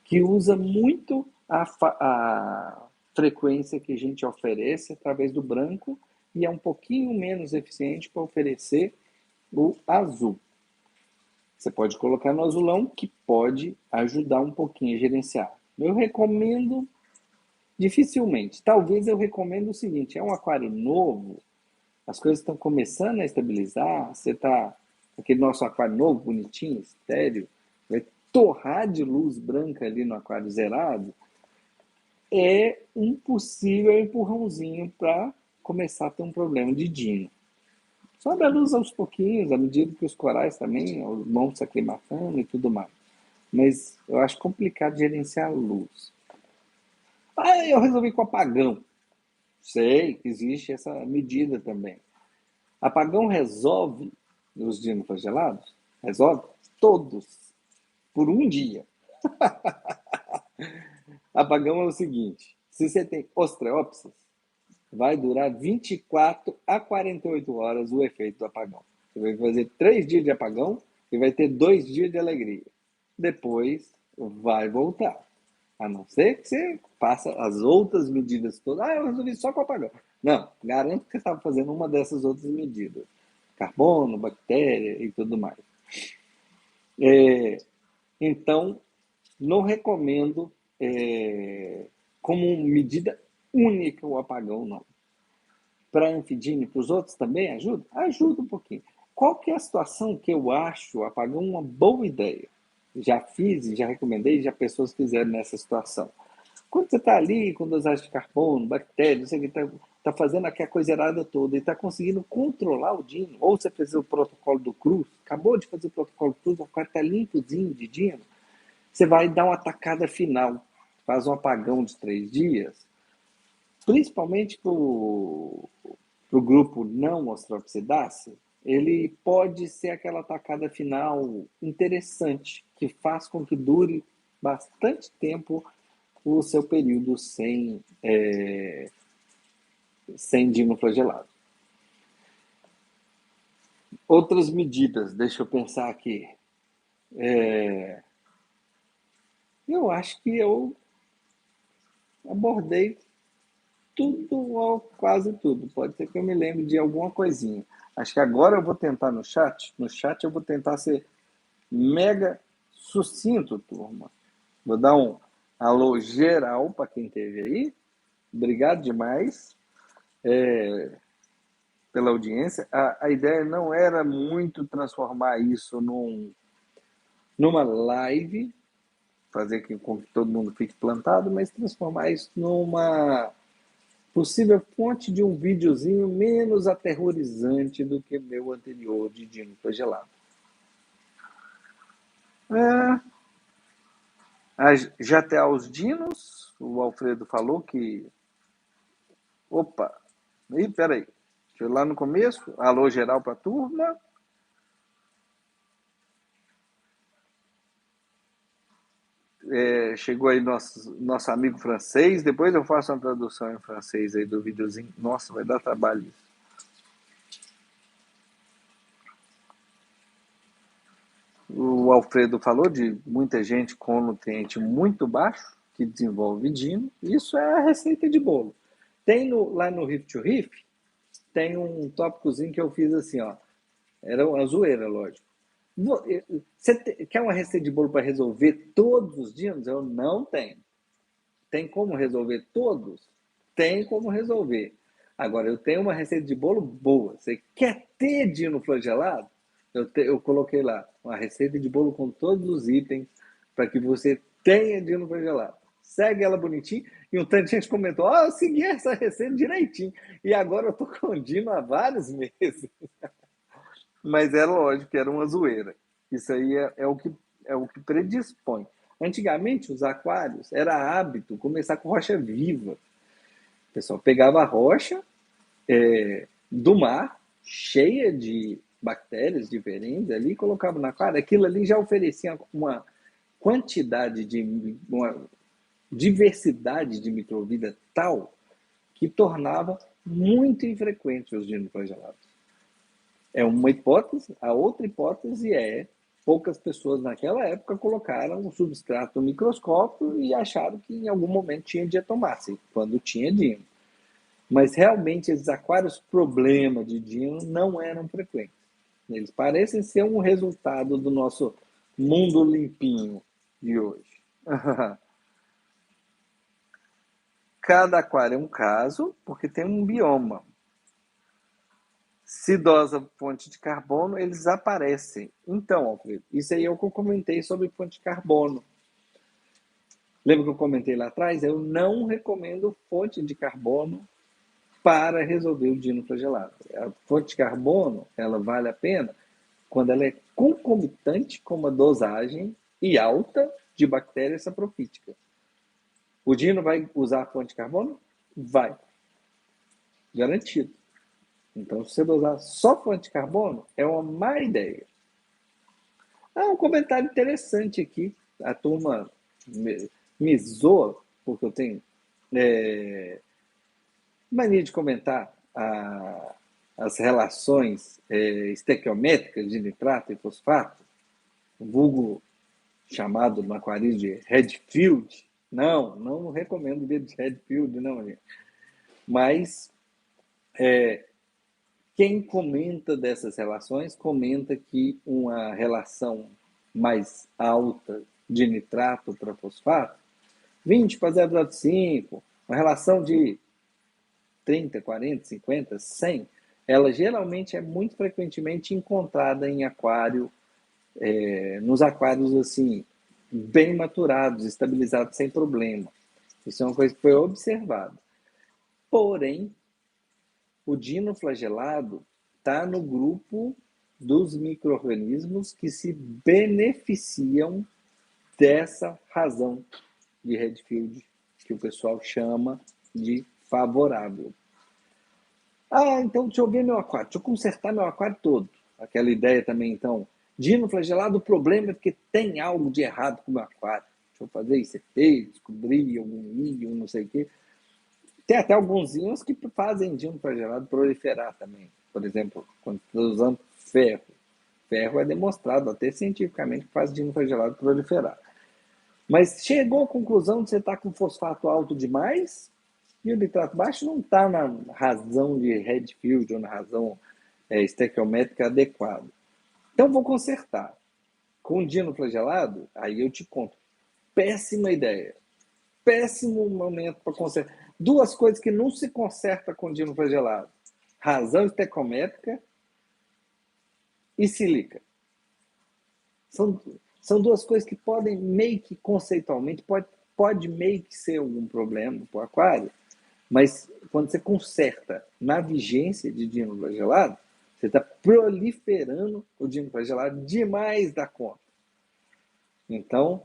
que usa muito a frequência que a gente oferece através do branco e é um pouquinho menos eficiente para oferecer o azul. Você pode colocar no azulão, que pode ajudar um pouquinho a gerenciar. Eu recomendo dificilmente. Talvez eu recomendo o seguinte: é um aquário novo, as coisas estão começando a estabilizar, você está aquele nosso aquário novo, bonitinho, estéreo, vai torrar de luz branca ali no aquário zerado, é um possível empurrãozinho para começar a ter um problema de dino. Sobe a luz aos pouquinhos, à medida que os corais também vão se aclimatando e tudo mais. Mas eu acho complicado gerenciar a luz. Ah, eu resolvi com apagão. Sei que existe essa medida também. Apagão resolve os dinos flagelados? Resolve todos, por um dia. Apagão é o seguinte: se você tem ostreópsis, vai durar 24 a 48 horas o efeito do apagão. Você vai fazer 3 dias de apagão e vai ter 2 dias de alegria. Depois vai voltar. A não ser que você faça as outras medidas todas. Ah, eu resolvi só com o apagão. Não, garanto que você estava fazendo uma dessas outras medidas. Carbono, bactéria e tudo mais. Então, não recomendo como medida única o apagão, não. Para a anfidine, para os outros também ajuda? Ajuda um pouquinho. Qual que é a situação que eu acho o apagão uma boa ideia? Já fiz e já recomendei, já pessoas fizeram nessa situação. Quando você está ali com dosagem de carbono, bactérias, você está fazendo aquela coisa errada toda e está conseguindo controlar o dino, ou você fez o protocolo do Cruz, acabou de fazer o protocolo do Cruz, o aquário está limpozinho de dino, você vai dar uma tacada final, faz um apagão de 3 dias, principalmente para o grupo não ostropsidáceo, ele pode ser aquela tacada final interessante, que faz com que dure bastante tempo o seu período sem dino flagelado. Outras medidas, deixa eu pensar aqui. Eu acho que eu abordei tudo ou quase tudo. Pode ser que eu me lembre de alguma coisinha. Acho que agora eu vou tentar no chat. No chat eu vou tentar ser mega sucinto, turma. Vou dar um alô geral para quem esteve aí. Obrigado demais pela audiência. A ideia não era muito transformar isso numa live, fazer com que todo mundo fique plantado, mas transformar isso numa possível fonte de um videozinho menos aterrorizante do que o meu anterior de dino flagelado. Já até aos dinos, o Alfredo falou que... Opa! Ih, peraí. Deixa eu ir lá no começo. Alô geral para a turma. Chegou aí nosso amigo francês. Depois eu faço uma tradução em francês aí do videozinho. Nossa, vai dar trabalho isso. O Alfredo falou de muita gente com nutriente muito baixo que desenvolve dino. Isso é a receita de bolo. Tem lá no Riff to Riff, tem um tópicozinho que eu fiz assim, ó. Era uma zoeira, lógico. Você quer uma receita de bolo para resolver todos os dinos? Eu não tenho. Tem como resolver todos? Tem como resolver. Agora, eu tenho uma receita de bolo boa. Você quer ter dino flagelado? Eu coloquei lá uma receita de bolo com todos os itens para que você tenha dino flagelado. Segue ela bonitinho. E um tanto de gente comentou: Ó, eu segui essa receita direitinho. E agora eu tô com dino há vários meses. Mas é lógico que era uma zoeira. Isso aí é o que predispõe. Antigamente, os aquários, era hábito começar com rocha viva. O pessoal pegava a rocha do mar, cheia de bactérias diferentes ali, e colocava no aquário. Aquilo ali já oferecia uma quantidade uma diversidade de microvida tal que tornava muito infrequente os dinoflagelados. É uma hipótese. A outra hipótese é poucas pessoas naquela época colocaram o substrato no microscópio e acharam que em algum momento tinha diatomácea, quando tinha dino. Mas realmente esses aquários problema de dino não eram frequentes. Eles parecem ser um resultado do nosso mundo limpinho de hoje. Cada aquário é um caso, porque tem um bioma. Se dosa fonte de carbono, eles aparecem. Então, Alfredo, isso aí é o que eu comentei sobre fonte de carbono. Lembra que eu comentei lá atrás? Eu não recomendo fonte de carbono para resolver o dino flagelado. A fonte de carbono, ela vale a pena quando ela é concomitante com uma dosagem e alta de bactérias saprofíticas. O dino vai usar a fonte de carbono? Vai. Garantido. Então, se você dosar só fonte de carbono, é uma má ideia. Um comentário interessante aqui. A turma me zoa, porque eu tenho mania de comentar as relações estequiométricas de nitrato e fosfato, vulgo chamado no aquarismo de Redfield. Não recomendo ver de Redfield, não, gente. Mas quem comenta dessas relações comenta que uma relação mais alta de nitrato para fosfato, 20 para 0,5, uma relação de 30, 40, 50, 100, ela geralmente é muito frequentemente encontrada em aquário, nos aquários assim, bem maturados, estabilizados sem problema. Isso é uma coisa que foi observada. Porém, o dinoflagelado está no grupo dos micro-organismos que se beneficiam dessa razão de Redfield, que o pessoal chama de favorável. Então deixa eu ver meu aquário, deixa eu consertar meu aquário todo. Aquela ideia também, então. Dinoflagelado, o problema é porque tem algo de errado com o meu aquário. Deixa eu fazer ICT, descobrir algum íon, não sei o quê. Tem até alguns íons que fazem dinoflagelado proliferar também. Por exemplo, quando estou usando ferro. Ferro é demonstrado até cientificamente que faz dinoflagelado proliferar. Mas chegou à conclusão de você estar com fosfato alto demais e o nitrato baixo não está na razão de Redfield ou na razão estequiométrica adequada. Então vou consertar. Com dinoflagelado, aí eu te conto. Péssima ideia. Péssimo momento para consertar. Duas coisas que não se conserta com dinoflagelado. Razão estequiométrica e sílica. São duas coisas que podem meio que conceitualmente, pode meio que ser algum problema para o aquário, mas quando você conserta na vigência de dinoflagelado, você está proliferando o dinoflagelado demais da conta. Então,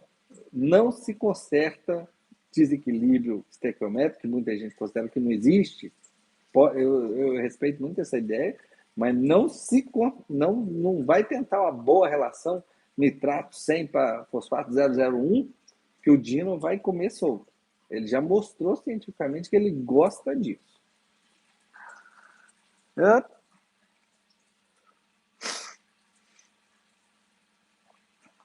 não se conserta desequilíbrio estequiométrico, que muita gente considera que não existe. Eu respeito muito essa ideia, mas não vai tentar uma boa relação nitrato 100 para fosfato 001, que o dino vai comer solto. Ele já mostrou cientificamente que ele gosta disso.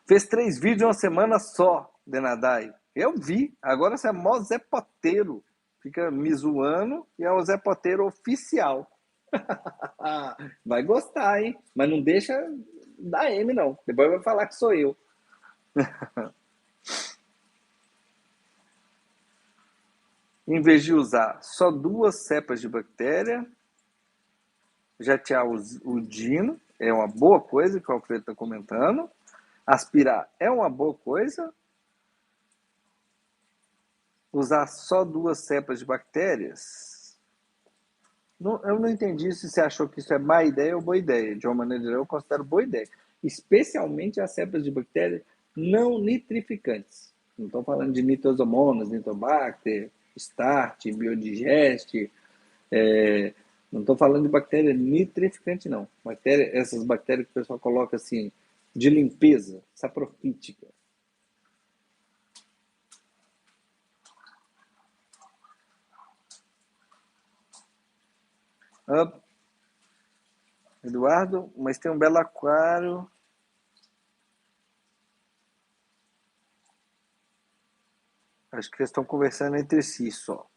Fez 3 vídeos em uma semana só, Denadai. Eu vi. Agora você é mó Zé Poteiro. Fica me zoando e é o Zé Poteiro oficial. Vai gostar, hein? Mas não deixa da M, não. Depois vai falar que sou eu. Em vez de usar só 2 cepas de bactéria, já tinha o Dino, é uma boa coisa que o Alfredo está comentando. Aspirar é uma boa coisa. Usar só 2 cepas de bactérias, eu não entendi se você achou que isso é má ideia ou boa ideia. De uma maneira geral, eu considero boa ideia. Especialmente as cepas de bactérias não nitrificantes. Não estou falando de nitrosomonas, nitrobacter, start, biodigest. Não estou falando de bactéria nitrificante, não. Essas bactérias que o pessoal coloca assim, de limpeza, saprofítica. Eduardo, mas tem um belo aquário. Acho que eles estão conversando entre si só.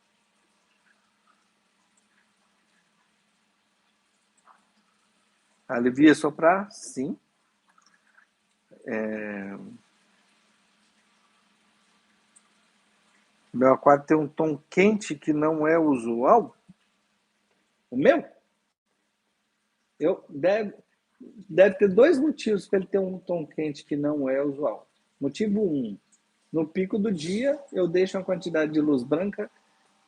Alivia soprar? Sim. Meu aquário tem um tom quente que não é usual. O meu? Deve ter 2 motivos para ele ter um tom quente que não é usual. Motivo 1, no pico do dia eu deixo uma quantidade de luz branca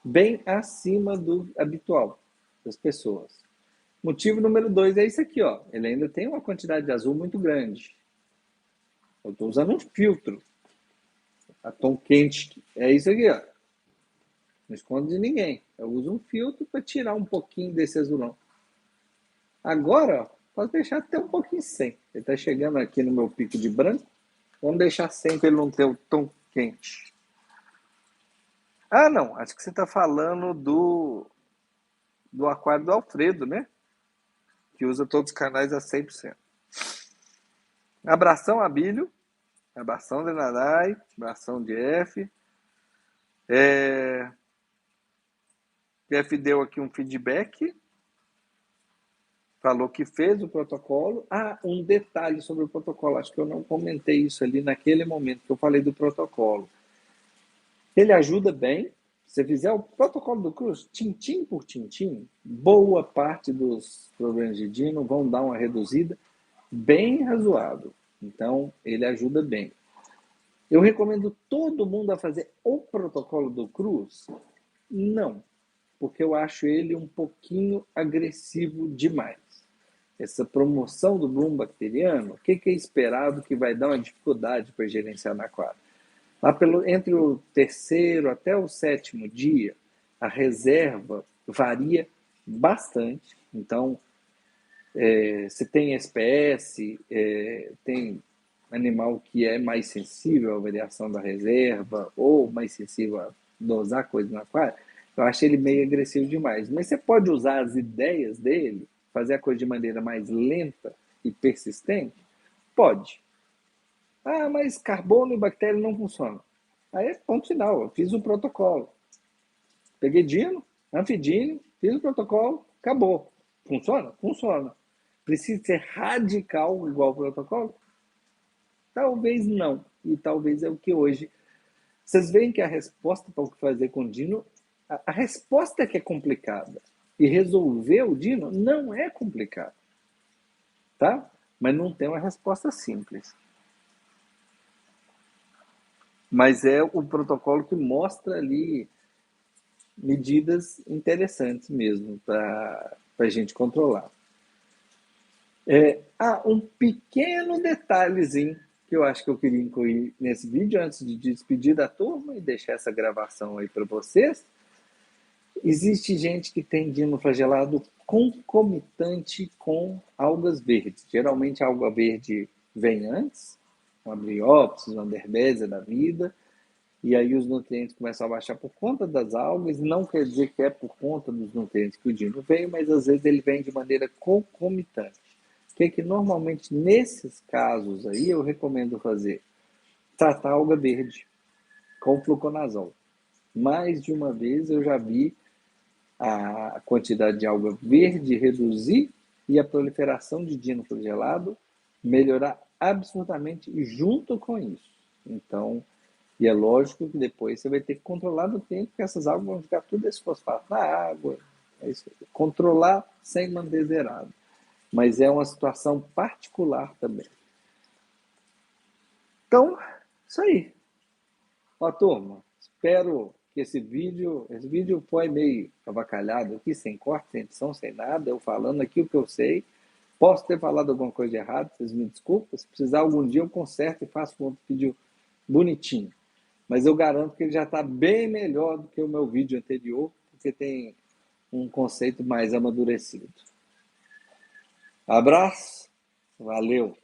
bem acima do habitual das pessoas. Motivo número 2 é isso aqui, ó. Ele ainda tem uma quantidade de azul muito grande. Eu estou usando um filtro. A tom quente é isso aqui, ó. Não escondo de ninguém. Eu uso um filtro para tirar um pouquinho desse azulão. Agora, ó, posso deixar até um pouquinho sem. Ele está chegando aqui no meu pico de branco. Vamos deixar sem para ele não ter o tom quente. Ah, não. Acho que você está falando do aquário do Alfredo, né? Que usa todos os canais a 100%. Abração, Abílio. Abração, Denadai. Abração, Jeff. Jeff deu aqui um feedback. Falou que fez o protocolo. Ah, um detalhe sobre o protocolo. Acho que eu não comentei isso ali naquele momento que eu falei do protocolo. Ele ajuda bem. Se você fizer o protocolo do Cruz, tintim por tintim, boa parte dos problemas de Dino vão dar uma reduzida bem razoável. Então, ele ajuda bem. Eu recomendo todo mundo a fazer o protocolo do Cruz? Não, porque eu acho ele um pouquinho agressivo demais. Essa promoção do bloom bacteriano, o que é esperado que vai dar uma dificuldade para gerenciar na aquário? Lá entre o 3º até o 7º dia, a reserva varia bastante. Então, se tem espécie, tem animal que é mais sensível à variação da reserva ou mais sensível a dosar coisa no aquário, eu acho ele meio agressivo demais. Mas você pode usar as ideias dele, fazer a coisa de maneira mais lenta e persistente? Pode. Ah, mas carbono e bactéria não funcionam. Aí é ponto final, eu fiz o protocolo. Peguei Dino, Anfidino, fiz o protocolo, acabou. Funciona? Funciona. Precisa ser radical igual o protocolo? Talvez não. E talvez é o que hoje... Vocês veem que a resposta para o que fazer com o Dino, a resposta é que é complicada. E resolver o Dino não é complicado. Tá? Mas não tem uma resposta simples. Mas é o protocolo que mostra ali medidas interessantes mesmo para a gente controlar. Um pequeno detalhezinho que eu acho que eu queria incluir nesse vídeo antes de despedir da turma e deixar essa gravação aí para vocês. Existe gente que tem dinoflagelado concomitante com algas verdes. Geralmente a alga verde vem antes, uma Bryopsis, uma Anderbesia da vida, e aí os nutrientes começam a baixar por conta das algas. Não quer dizer que é por conta dos nutrientes que o dino veio, mas às vezes ele vem de maneira concomitante. que normalmente nesses casos aí eu recomendo fazer? Tratar a alga verde com fluconazol. Mais de uma vez eu já vi a quantidade de alga verde reduzir e a proliferação de dinoflagelado melhorar absurdamente junto com isso. Então, e é lógico que depois você vai ter que controlar no tempo, que essas algas vão ficar tudo esse fosfato na água. É isso. Controlar sem manter zerado. Mas é uma situação particular também. Então, isso aí. Ó, turma, espero que esse vídeo foi meio avacalhado aqui, sem corte, sem edição, sem nada, eu falando aqui o que eu sei. Posso ter falado alguma coisa de errado, vocês me desculpem. Se precisar algum dia eu conserto e faço um outro vídeo bonitinho. Mas eu garanto que ele já está bem melhor do que o meu vídeo anterior, porque tem um conceito mais amadurecido. Abraço, valeu!